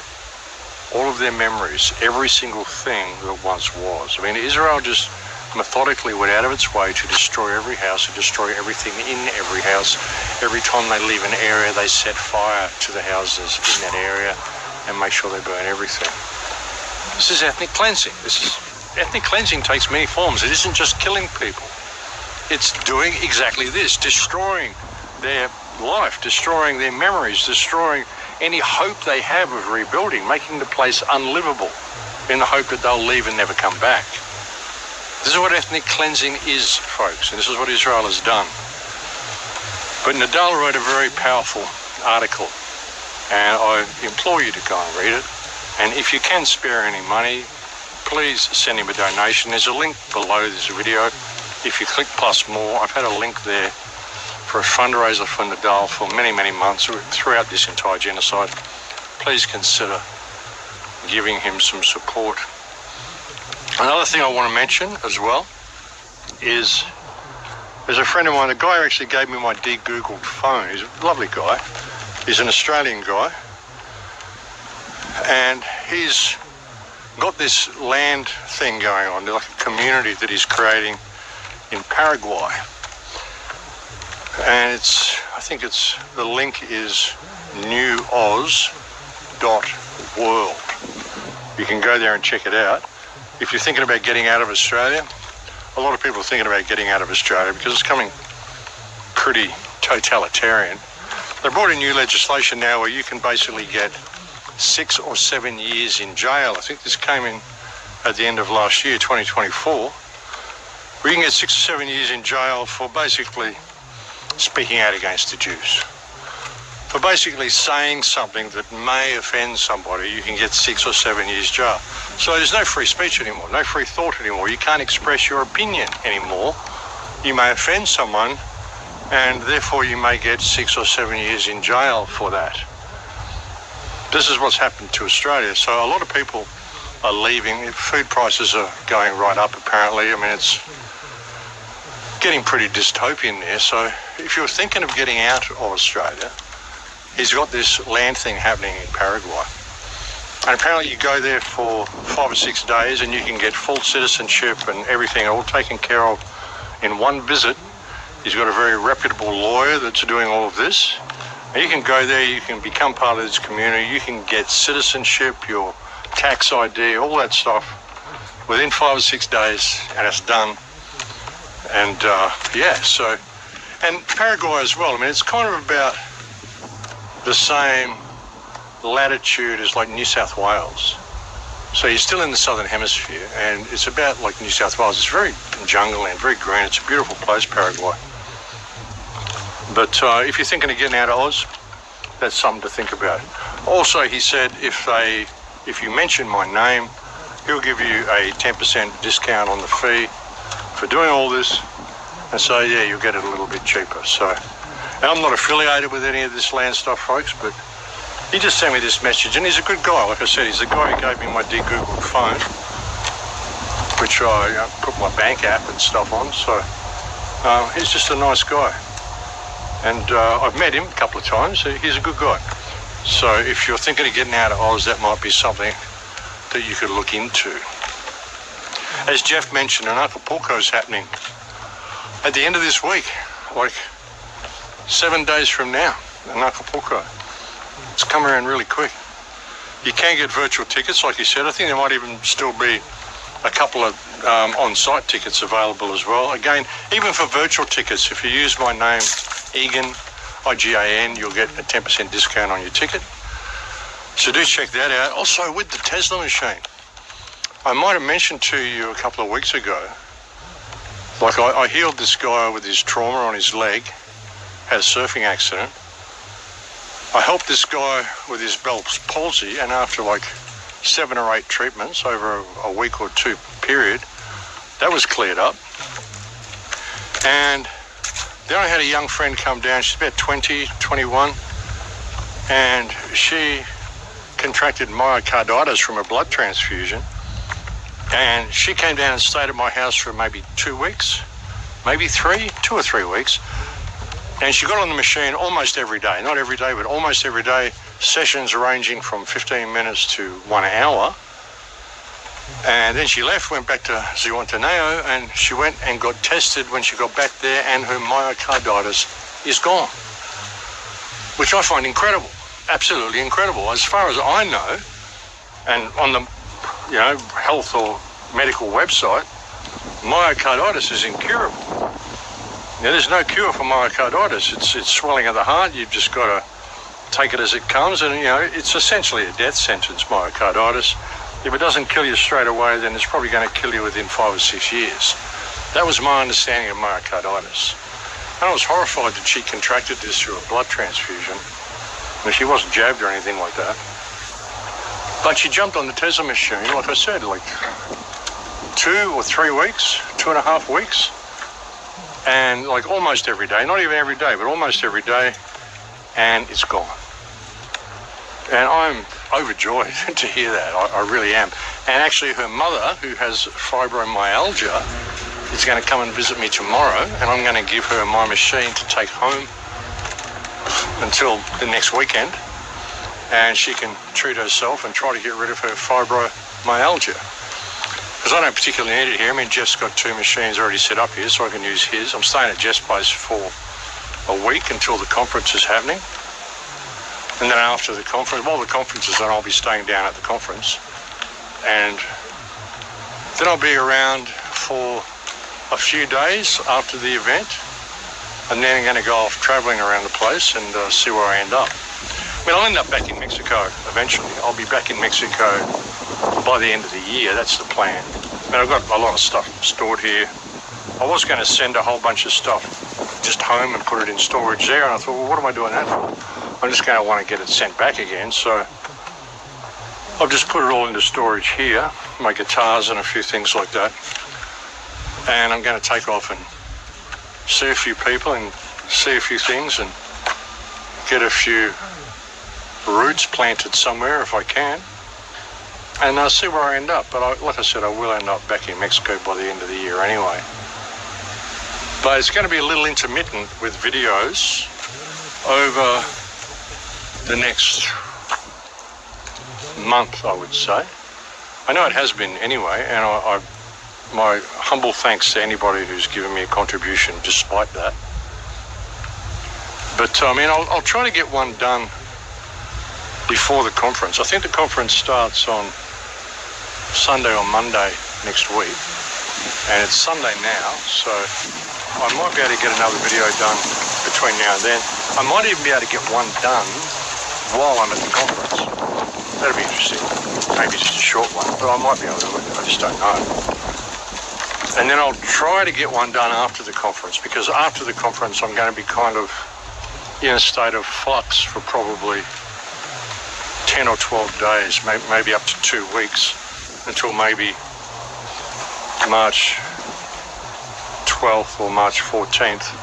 All of their memories, every single thing that once was. I mean, Israel just methodically went out of its way to destroy every house, to destroy everything in every house. Every time they leave an area, they set fire to the houses in that area and make sure they burn everything. This is ethnic cleansing. Ethnic cleansing takes many forms. It isn't just killing people. It's doing exactly this, destroying their life, destroying their memories, destroying any hope they have of rebuilding, making the place unlivable in the hope that they'll leave and never come back. This is what ethnic cleansing is, folks, and this is what Israel has done. But Nadal wrote a very powerful article, and I implore you to go and read it. And if you can spare any money, please send him a donation. There's a link below this video. If you click plus more, I've had a link there for a fundraiser for Nadal for many, many months throughout this entire genocide. Please consider giving him some support. Another thing I want to mention as well is there's a friend of mine, the guy who actually gave me my de-Googled phone. He's a lovely guy. He's an Australian guy. And he's got this land thing going on, like a community that he's creating in Paraguay. And the link is newoz.world. You can go there and check it out. If you're thinking about getting out of Australia, a lot of people are thinking about getting out of Australia because it's coming pretty totalitarian. They brought in new legislation now where you can basically get 6 or 7 years in jail. I think this came in at the end of last year, 2024. Where you can get 6 or 7 years in jail for basically speaking out against the Jews. For basically saying something that may offend somebody, you can get 6 or 7 years jail. So there's no free speech anymore, no free thought anymore. You can't express your opinion anymore. You may offend someone, and therefore you may get 6 or 7 years in jail for that. This is what's happened to Australia. So a lot of people are leaving. Food prices are going right up, apparently. I mean, it's getting pretty dystopian there. So if you're thinking of getting out of Australia, he's got this land thing happening in Paraguay. And apparently you go there for 5 or 6 days and you can get full citizenship and everything all taken care of in one visit. He's got a very reputable lawyer that's doing all of this. And you can go there, you can become part of this community, you can get citizenship, your tax ID, all that stuff within 5 or 6 days, and it's done. And and Paraguay as well. I mean, it's kind of about the same latitude as like New South Wales. So you're still in the southern hemisphere, and it's about like New South Wales. It's very jungle land, very green. It's a beautiful place, Paraguay. But if you're thinking of getting out of Oz, that's something to think about. Also, he said if you mention my name, he'll give you a 10% discount on the fee for doing all this. And so, yeah, you'll get it a little bit cheaper. So, and I'm not affiliated with any of this land stuff, folks, but he just sent me this message, and he's a good guy. Like I said, he's the guy who gave me my de-Googled phone, which I put my bank app and stuff on. So he's just a nice guy. And I've met him a couple of times. He's a good guy. So if you're thinking of getting out of Oz, that might be something that you could look into. As Jeff mentioned, an Acapulco's happening at the end of this week, like 7 days from now, in Acapulco. It's come around really quick. You can get virtual tickets, like you said. I think there might even still be a couple of on-site tickets available as well. Again, even for virtual tickets, if you use my name, Igan, I-G-A-N, you'll get a 10% discount on your ticket. So do check that out. Also, with the Tesla machine, I might have mentioned to you a couple of weeks ago, like I healed this guy with his trauma on his leg, had a surfing accident. I helped this guy with his Bell's palsy, and after like 7 or 8 treatments over a week or 2 period, that was cleared up. And then I had a young friend come down. She's about 20, 21, and she contracted myocarditis from a blood transfusion. And she came down and stayed at my house for maybe 2 weeks, maybe 2 or 3 weeks. And she got on the machine almost every day, not every day, but almost every day, sessions ranging from 15 minutes to 1 hour. And then she left, went back to Zihuatanejo, and she went and got tested when she got back there, and her myocarditis is gone, which I find incredible, absolutely incredible. As far as I know, and on the health or medical website, myocarditis is incurable. Now, there's no cure for myocarditis. It's swelling of the heart. You've just got to take it as it comes, and it's essentially a death sentence, myocarditis. If it doesn't kill you straight away, then it's probably going to kill you within 5 or 6 years. That was my understanding of myocarditis. And I was horrified that she contracted this through a blood transfusion. Now, she wasn't jabbed or anything like that. But she jumped on the Tesla machine, like I said, like 2 or 3 weeks, 2.5 weeks. And like almost every day, not even every day, but almost every day. And it's gone. And I'm overjoyed to hear that. I really am. And actually her mother, who has fibromyalgia, is going to come and visit me tomorrow, and I'm going to give her my machine to take home until the next weekend, and she can treat herself and try to get rid of her fibromyalgia. Because I don't particularly need it here. I mean, Jeff's got 2 machines already set up here, so I can use his. I'm staying at Jeff's place for a week until the conference is happening. And then after the conference, while the conference is on, I'll be staying down at the conference. And then I'll be around for a few days after the event. And then I'm going to go off traveling around the place and see where I end up. I mean, I'll end up back in Mexico eventually. I'll be back in Mexico by the end of the year. That's the plan. I mean, I've got a lot of stuff stored here. I was going to send a whole bunch of stuff just home and put it in storage there. And I thought, well, what am I doing that for? I'm just going to want to get it sent back again. So I've just put it all into storage here, my guitars and a few things like that. And I'm going to take off and see a few people and see a few things and get a few roots planted somewhere if I can. And I'll see where I end up. But like I said, I will end up back in Mexico by the end of the year anyway. But it's going to be a little intermittent with videos over the next month, I would say. I know it has been anyway, and my humble thanks to anybody who's given me a contribution despite that. But I mean, I'll try to get one done before the conference. I think the conference starts on Sunday or Monday next week, and it's Sunday now, so I might be able to get another video done between now and then. I might even be able to get one done while I'm at the conference. That'd be interesting. Maybe just a short one, but I might be able to do it. I just don't know. And then I'll try to get one done after the conference, because after the conference I'm going to be kind of in a state of flux for probably 10 or 12 days, maybe up to 2 weeks, until maybe March 12th or March 14th.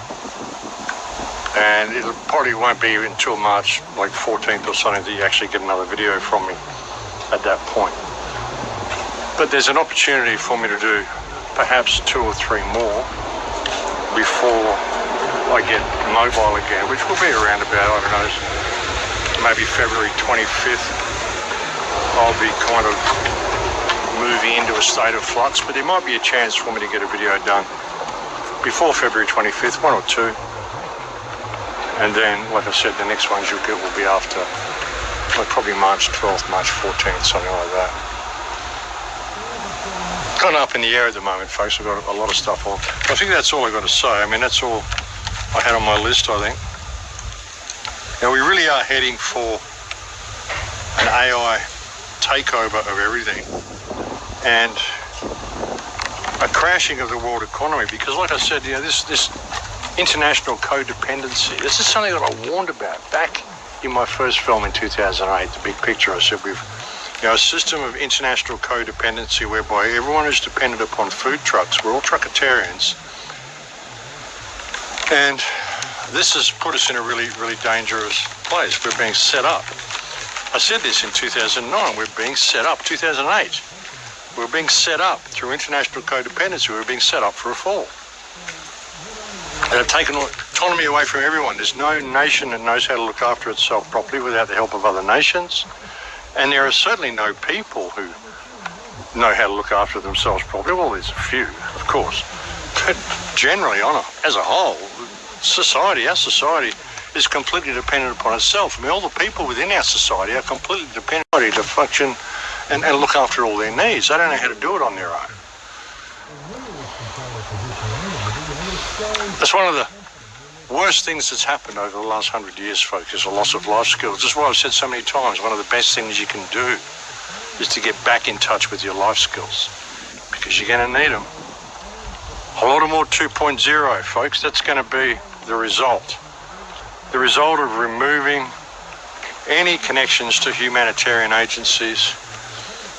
And it probably won't be until March like 14th or something that you actually get another video from me at that point. But there's an opportunity for me to do perhaps 2 or 3 more before I get mobile again, which will be around about, I don't know, maybe February 25th. I'll be kind of moving into a state of flux, but there might be a chance for me to get a video done before February 25th, 1 or 2. And then, like I said, the next ones you'll get will be after, like probably March 12th, March 14th, something like that. Kind of up in the air at the moment, folks. I've got a lot of stuff on. I think that's all I've got to say. I mean, that's all I had on my list, I think. Now, we really are heading for an AI takeover of everything and a crashing of the world economy, because, like I said, this international codependency, this is something that I warned about back in my first film in 2008, The Big Picture. I said we've a system of international codependency whereby everyone is dependent upon food trucks. We're all truckatarians. And this has put us in a really, really dangerous place. We're being set up. I said this in 2009, we're being set up, 2008. We're being set up through international codependency. We're being set up for a fall. They've taken autonomy away from everyone. There's no nation that knows how to look after itself properly without the help of other nations. And there are certainly no people who know how to look after themselves properly. Well, there's a few, of course. But generally, as a whole, our society is completely dependent upon itself. I mean, all the people within our society are completely dependent on it to function and look after all their needs. They don't know how to do it on their own. That's one of the worst things that's happened over the last 100 years, folks, is a loss of life skills. That's why I've said so many times, one of the best things you can do is to get back in touch with your life skills, because you're going to need them. Holodomor 2.0, folks, that's going to be the result. The result of removing any connections to humanitarian agencies,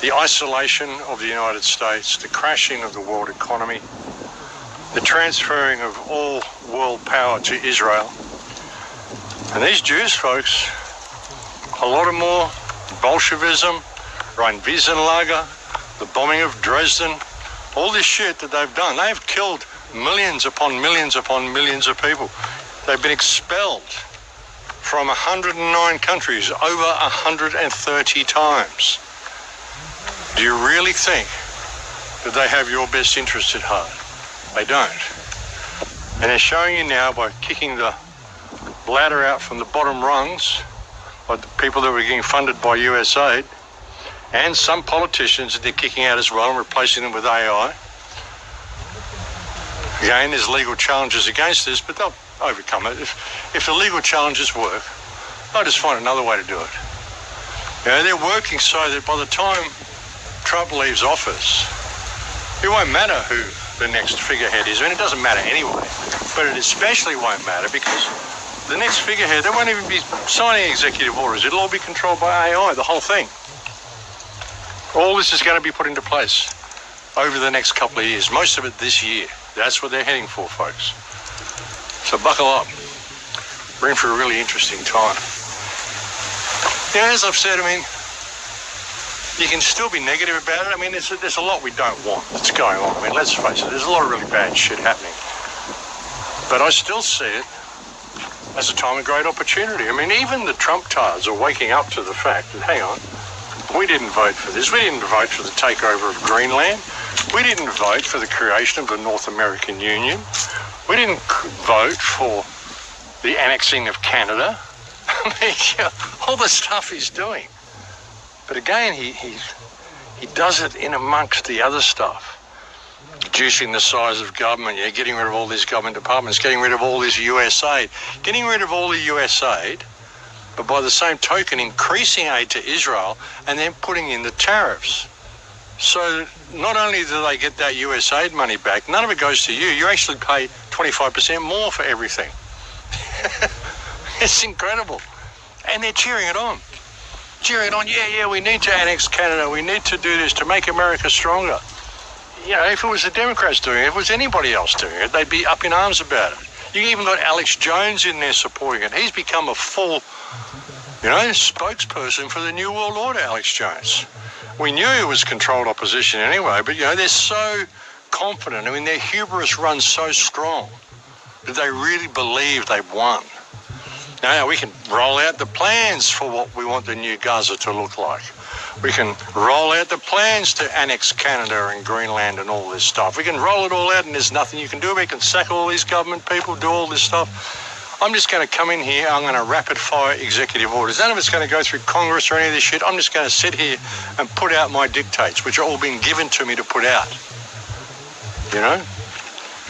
the isolation of the United States, the crashing of the world economy, the transferring of all world power to Israel. And these Jews, folks, Holodomor, Bolshevism, Rheinwiesenlager, the bombing of Dresden, all this shit that they've done, they've killed millions upon millions upon millions of people. They've been expelled from 109 countries over 130 times. Do you really think that they have your best interest at heart? They don't. And they're showing you now by kicking the ladder out from the bottom rungs, by the people that were getting funded by USAID, and some politicians that they're kicking out as well and replacing them with AI. Again, there's legal challenges against this, but they'll overcome it. If the legal challenges work, they'll just find another way to do it. You know, they're working so that by the time Trump leaves office, it won't matter who the next figurehead is. I mean, it doesn't matter anyway, but it especially won't matter because the next figurehead, they won't even be signing executive orders. It'll all be controlled by AI, the whole thing. All this is going to be put into place over the next couple of years, most of it this year. That's what they're heading for, folks. So buckle up. We're in for a really interesting time. Yeah, as I've said, I mean, you can still be negative about it. I mean, there's a lot we don't want that's going on. I mean, let's face it, there's a lot of really bad shit happening. But I still see it as a time of great opportunity. I mean, even the Trump-tards are waking up to the fact that, hang on, we didn't vote for this. We didn't vote for the takeover of Greenland. We didn't vote for the creation of the North American Union. We didn't vote for the annexing of Canada. I mean, yeah, all the stuff he's doing. But again, he does it in amongst the other stuff. Reducing the size of government, yeah, getting rid of all these government departments, getting rid of all this USAID, getting rid of all the USAID, but by the same token, increasing aid to Israel and then putting in the tariffs. So not only do they get that USAID money back, none of it goes to you. You actually pay 25% more for everything. It's incredible. And they're cheering it on. Cheering it on, yeah, we need to annex Canada. We need to do this to make America stronger. You know, if it was the Democrats doing it, if it was anybody else doing it, they'd be up in arms about it. You even got Alex Jones in there supporting it. He's become a full, spokesperson for the New World Order, Alex Jones. We knew it was controlled opposition anyway, but, they're so confident. I mean, their hubris runs so strong that they really believe they've won. Now, we can roll out the plans for what we want the new Gaza to look like. We can roll out the plans to annex Canada and Greenland and all this stuff. We can roll it all out and there's nothing you can do. We can sack all these government people, do all this stuff. I'm just going to come in here, I'm going to rapid fire executive orders. None of it's going to go through Congress or any of this shit. I'm just going to sit here and put out my dictates, which are all being given to me to put out.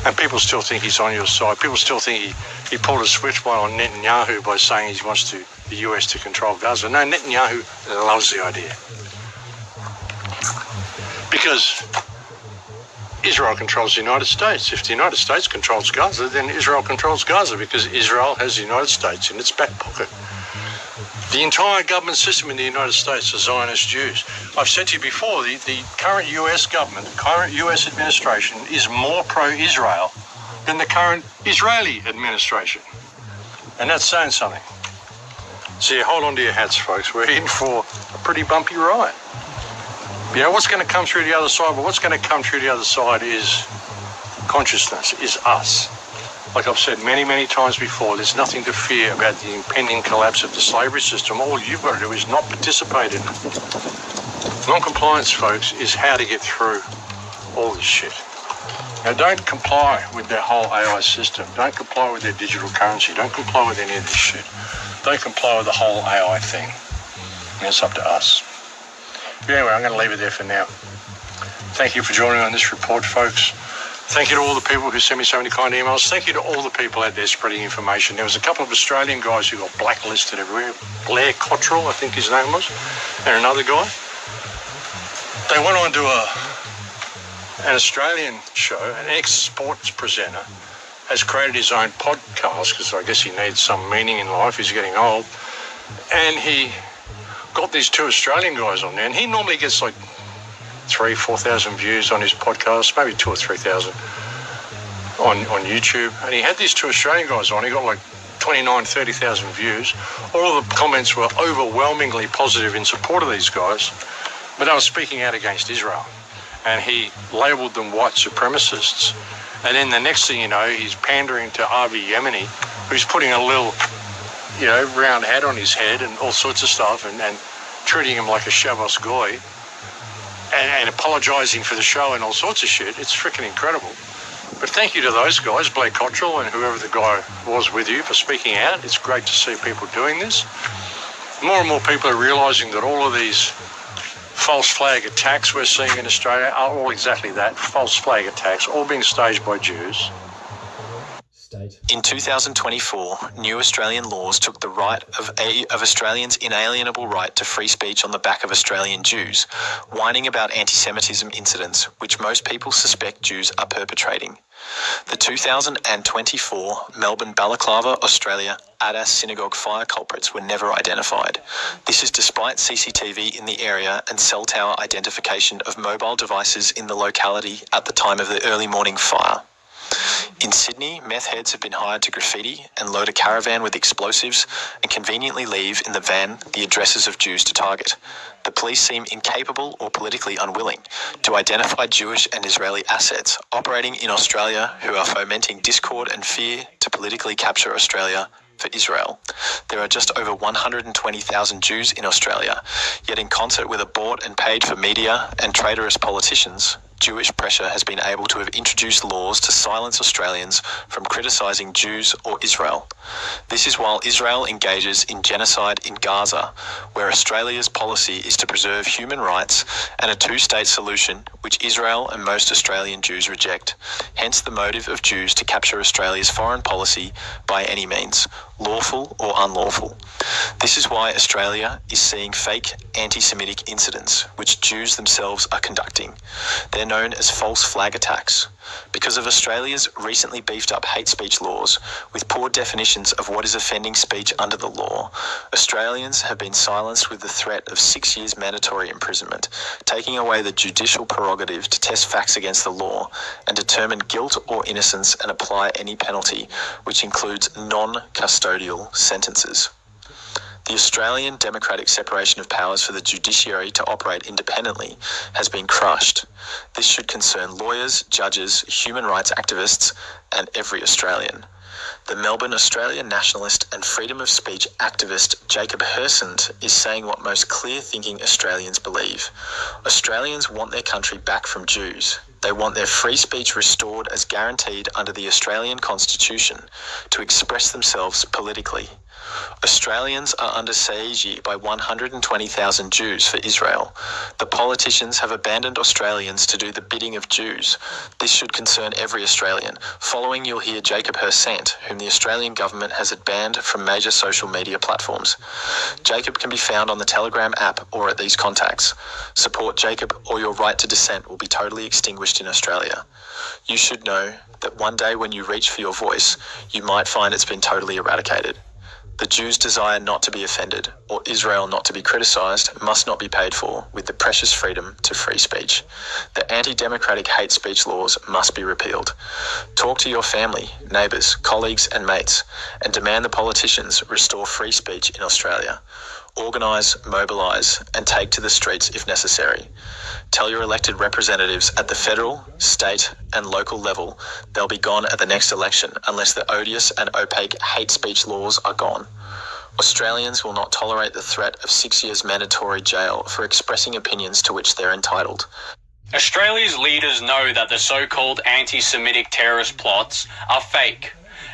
And people still think he's on your side. People still think he pulled a switch on Netanyahu by saying he wants the US to control Gaza. No, Netanyahu loves the idea. Because Israel controls the United States. If the United States controls Gaza, then Israel controls Gaza because Israel has the United States in its back pocket. The entire government system in the United States is Zionist Jews. I've said to you before, the current US government, the current US administration is more pro-Israel than the current Israeli administration. And that's saying something. So hold on to your hats, folks. We're in for a pretty bumpy ride. You know, what's going to come through the other side? Well, what's going to come through the other side is consciousness, is us. Like I've said many, many times before, there's nothing to fear about the impending collapse of the slavery system. All you've got to do is not participate in it. Non-compliance, folks, is how to get through all this shit. Now, don't comply with their whole AI system. Don't comply with their digital currency. Don't comply with any of this shit. Don't comply with the whole AI thing. And it's up to us. But anyway, I'm going to leave it there for now. Thank you for joining on this report, folks. Thank you to all the people who sent me so many kind emails. Thank you to all the people out there spreading information. There was a couple of Australian guys who got blacklisted everywhere. Blair Cottrell, I think his name was, and another guy. They went on to an Australian show, an ex-sports presenter, has created his own podcast because I guess he needs some meaning in life. He's getting old. And he got these two Australian guys on there, and he normally gets like 3,000-4,000 views on his podcast, maybe 2,000 or 3,000 on YouTube. And he had these two Australian guys on. He got like 29,000-30,000 views. All of the comments were overwhelmingly positive in support of these guys, but they were speaking out against Israel. And he labelled them white supremacists. And then the next thing you know, he's pandering to Avi Yemeni, who's putting a little, you know, round hat on his head and all sorts of stuff, and treating him like a Shabbos goy, and apologising for the show and all sorts of shit. It's freaking incredible. But thank you to those guys, Blair Cottrell and whoever the guy was with you, for speaking out. It's great to see people doing this. More and more people are realising that all of these false flag attacks we're seeing in Australia are all exactly that, false flag attacks, all being staged by Jews. In 2024, new Australian laws took the right of Australians' inalienable right to free speech on the back of Australian Jews, whining about anti-Semitism incidents which most people suspect Jews are perpetrating. The 2024 Melbourne Balaclava, Australia, Adas synagogue fire culprits were never identified. This is despite CCTV in the area and cell tower identification of mobile devices in the locality at the time of the early morning fire. In Sydney, meth heads have been hired to graffiti and load a caravan with explosives and conveniently leave in the van the addresses of Jews to target. The police seem incapable or politically unwilling to identify Jewish and Israeli assets operating in Australia who are fomenting discord and fear to politically capture Australia for Israel. There are just over 120,000 Jews in Australia, yet in concert with a bought and paid for media and traitorous politicians, Jewish pressure has been able to have introduced laws to silence Australians from criticising Jews or Israel. This is while Israel engages in genocide in Gaza, where Australia's policy is to preserve human rights and a two-state solution which Israel and most Australian Jews reject. Hence the motive of Jews to capture Australia's foreign policy by any means, lawful or unlawful. This is why Australia is seeing fake anti-Semitic incidents, which Jews themselves are conducting. They're known as false flag attacks. Because of Australia's recently beefed up hate speech laws, with poor definitions of what is offending speech under the law, Australians have been silenced with the threat of 6 years mandatory imprisonment, taking away the judicial prerogative to test facts against the law and determine guilt or innocence and apply any penalty, which includes non-custodial sentences. The Australian democratic separation of powers for the judiciary to operate independently has been crushed. This should concern lawyers, judges, human rights activists, and every Australian. The Melbourne Australian nationalist and freedom of speech activist Jacob Hersand is saying what most clear-thinking Australians believe. Australians want their country back from Jews. They want their free speech restored as guaranteed under the Australian Constitution to express themselves politically. Australians are under siege by 120,000 Jews for Israel. The politicians have abandoned Australians to do the bidding of Jews. This should concern every Australian. Following, you'll hear Jacob Hersand, whom the Australian government has banned from major social media platforms. Jacob can be found on the Telegram app or at these contacts. Support Jacob or your right to dissent will be totally extinguished in Australia. You should know that one day when you reach for your voice, you might find it's been totally eradicated. The Jews' desire not to be offended, or Israel not to be criticised, must not be paid for with the precious freedom to free speech. The anti-democratic hate speech laws must be repealed. Talk to your family, neighbours, colleagues and mates, and demand the politicians restore free speech in Australia. Organise, mobilise, and take to the streets if necessary. Tell your elected representatives at the federal, state, and local level they'll be gone at the next election unless the odious and opaque hate speech laws are gone. Australians will not tolerate the threat of 6 years mandatory jail for expressing opinions to which they're entitled. Australia's leaders know that the so-called anti-Semitic terrorist plots are fake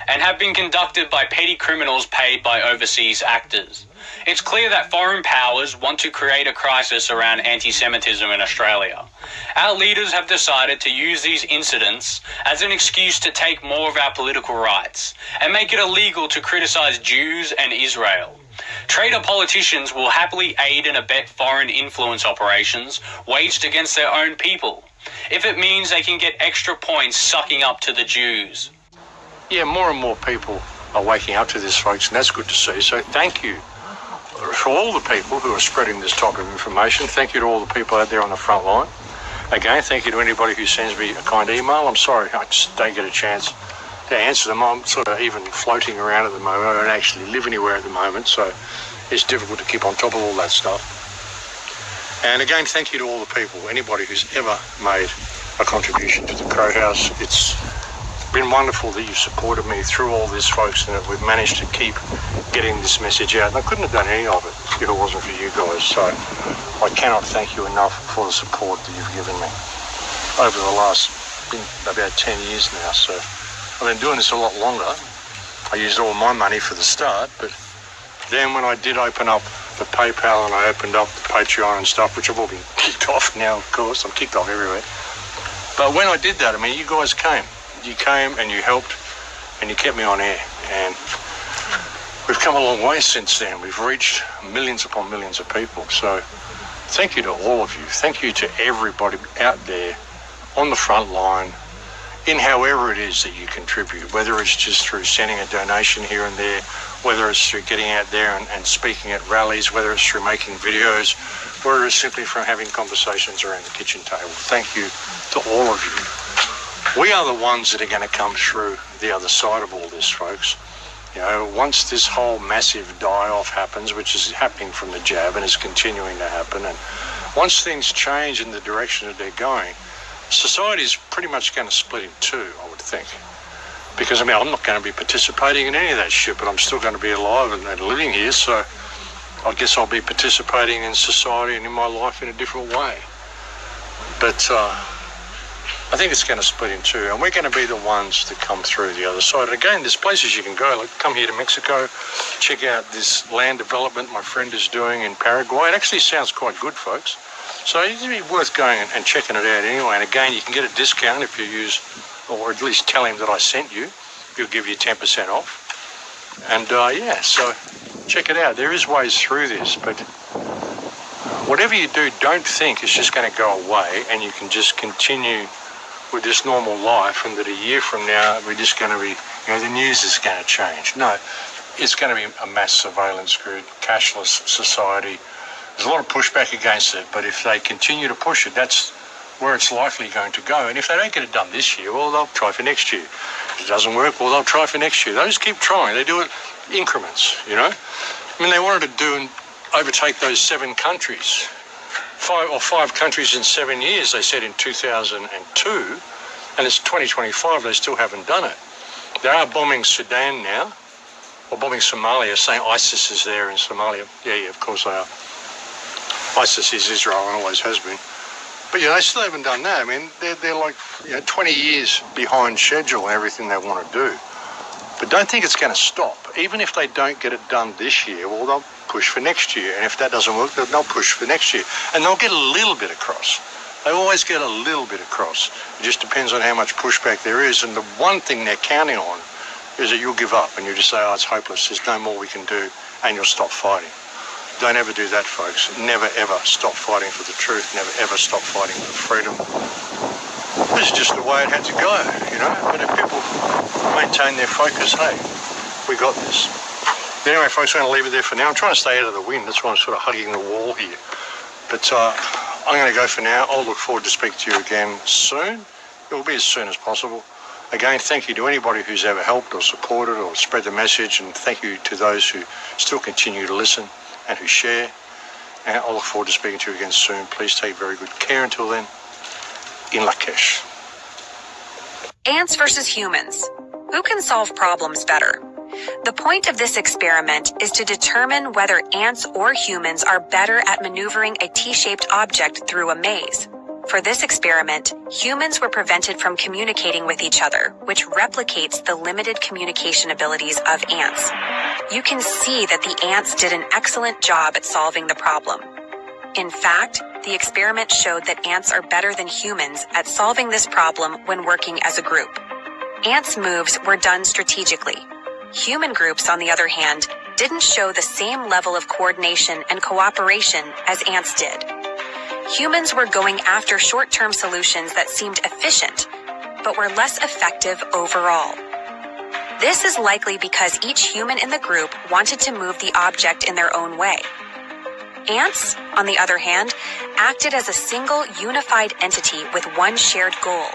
and have been conducted by petty criminals paid by overseas actors. It's clear that foreign powers want to create a crisis around anti-Semitism in Australia. Our leaders have decided to use these incidents as an excuse to take more of our political rights and make it illegal to criticise Jews and Israel. Traitor politicians will happily aid and abet foreign influence operations waged against their own people, if it means they can get extra points sucking up to the Jews. Yeah, more and more people are waking up to this, folks, and that's good to see. So thank you for all the people who are spreading this type of information. Thank you to all the people out there on the front line. Again, thank you to anybody who sends me a kind email. I'm sorry I just don't get a chance to answer them. I'm sort of even floating around at the moment. I don't actually live anywhere at the moment, so it's difficult to keep on top of all that stuff. And again, thank you to all the people, anybody who's ever made a contribution to the Crow House. It's been wonderful that you've supported me through all this, folks, and that we've managed to keep getting this message out. And I couldn't have done any of it if it wasn't for you guys. So I cannot thank you enough for the support that you've given me over the last about 10 years now. So I've been doing this a lot longer. I used all my money for the start, but then when I did open up the PayPal and I opened up the Patreon and stuff, which I've all been kicked off now, of course, I'm kicked off everywhere. But when I did that, I mean, you guys came. You came and you helped and you kept me on air, and we've come a long way since then. We've reached millions upon millions of people. So thank you to all of you. Thank you to everybody out there on the front line in however it is that you contribute, whether it's just through sending a donation here and there, whether it's through getting out there and speaking at rallies, whether it's through making videos, whether it's simply from having conversations around the kitchen table. Thank you to all of you. We are the ones that are going to come through the other side of all this, folks. You know, once this whole massive die-off happens, which is happening from the jab and is continuing to happen, and once things change in the direction that they're going, society is pretty much going to split in two, I would think. Because, I mean, I'm not going to be participating in any of that shit, but I'm still going to be alive and living here, so I guess I'll be participating in society and in my life in a different way. But I think it's going to split in two, and we're going to be the ones that come through the other side. And again, there's places you can go, like come here to Mexico, check out this land development my friend is doing in Paraguay. It actually sounds quite good, folks. So it'd be worth going and checking it out anyway. And again, you can get a discount if you use, or at least tell him that I sent you. He'll give you 10% off. And yeah, so check it out. There is ways through this, but whatever you do, don't think it's just going to go away and you can just continue with this normal life, and that a year from now we're just going to be, you know, the news is going to change. No, it's going to be a mass surveillance grid, cashless society. There's a lot of pushback against it, but if they continue to push it, that's where it's likely going to go. And if they don't get it done this year, well, they'll try for next year. If it doesn't work, well, they'll try for next year. They just keep trying. They do it increments, you know. I mean, they wanted to do and overtake those 7 countries. 5 countries in 7 years, they said in 2002, and it's 2025, they still haven't done it. They are bombing Sudan now, or bombing Somalia, saying ISIS is there in Somalia. Yeah, of course they are. ISIS is Israel and always has been. But yeah, they still haven't done that. I mean, they're like 20 years behind schedule and everything they want to do. But don't think it's going to stop. Even if they don't get it done this year, well, they'll push for next year. And if that doesn't work, they'll push for next year. And they'll get a little bit across. They always get a little bit across. It just depends on how much pushback there is. And the one thing they're counting on is that you'll give up and you just say, oh, it's hopeless. There's no more we can do. And you'll stop fighting. Don't ever do that, folks. Never, ever stop fighting for the truth. Never, ever stop fighting for freedom. This is just the way it had to go, you know. But if people maintain their focus, hey, we got this. Anyway, folks, I'm going to leave it there for now. I'm trying to stay out of the wind. That's why I'm sort of hugging the wall here. But I'm going to go for now. I'll look forward to speaking to you again soon. It will be as soon as possible. Again, thank you to anybody who's ever helped or supported or spread the message, and thank you to those who still continue to listen. and who share. And I look forward to speaking to you again soon. Please take very good care until then. In Lakesh. Ants versus humans. Who can solve problems better? The point of this experiment is to determine whether ants or humans are better at maneuvering a T-shaped object through a maze. For this experiment, humans were prevented from communicating with each other, which replicates the limited communication abilities of ants. You can see that the ants did an excellent job at solving the problem. In fact, the experiment showed that ants are better than humans at solving this problem when working as a group. Ants' moves were done strategically. Human groups, on the other hand, didn't show the same level of coordination and cooperation as ants did. Humans were going after short-term solutions that seemed efficient, but were less effective overall. This is likely because each human in the group wanted to move the object in their own way. Ants, on the other hand, acted as a single unified entity with one shared goal: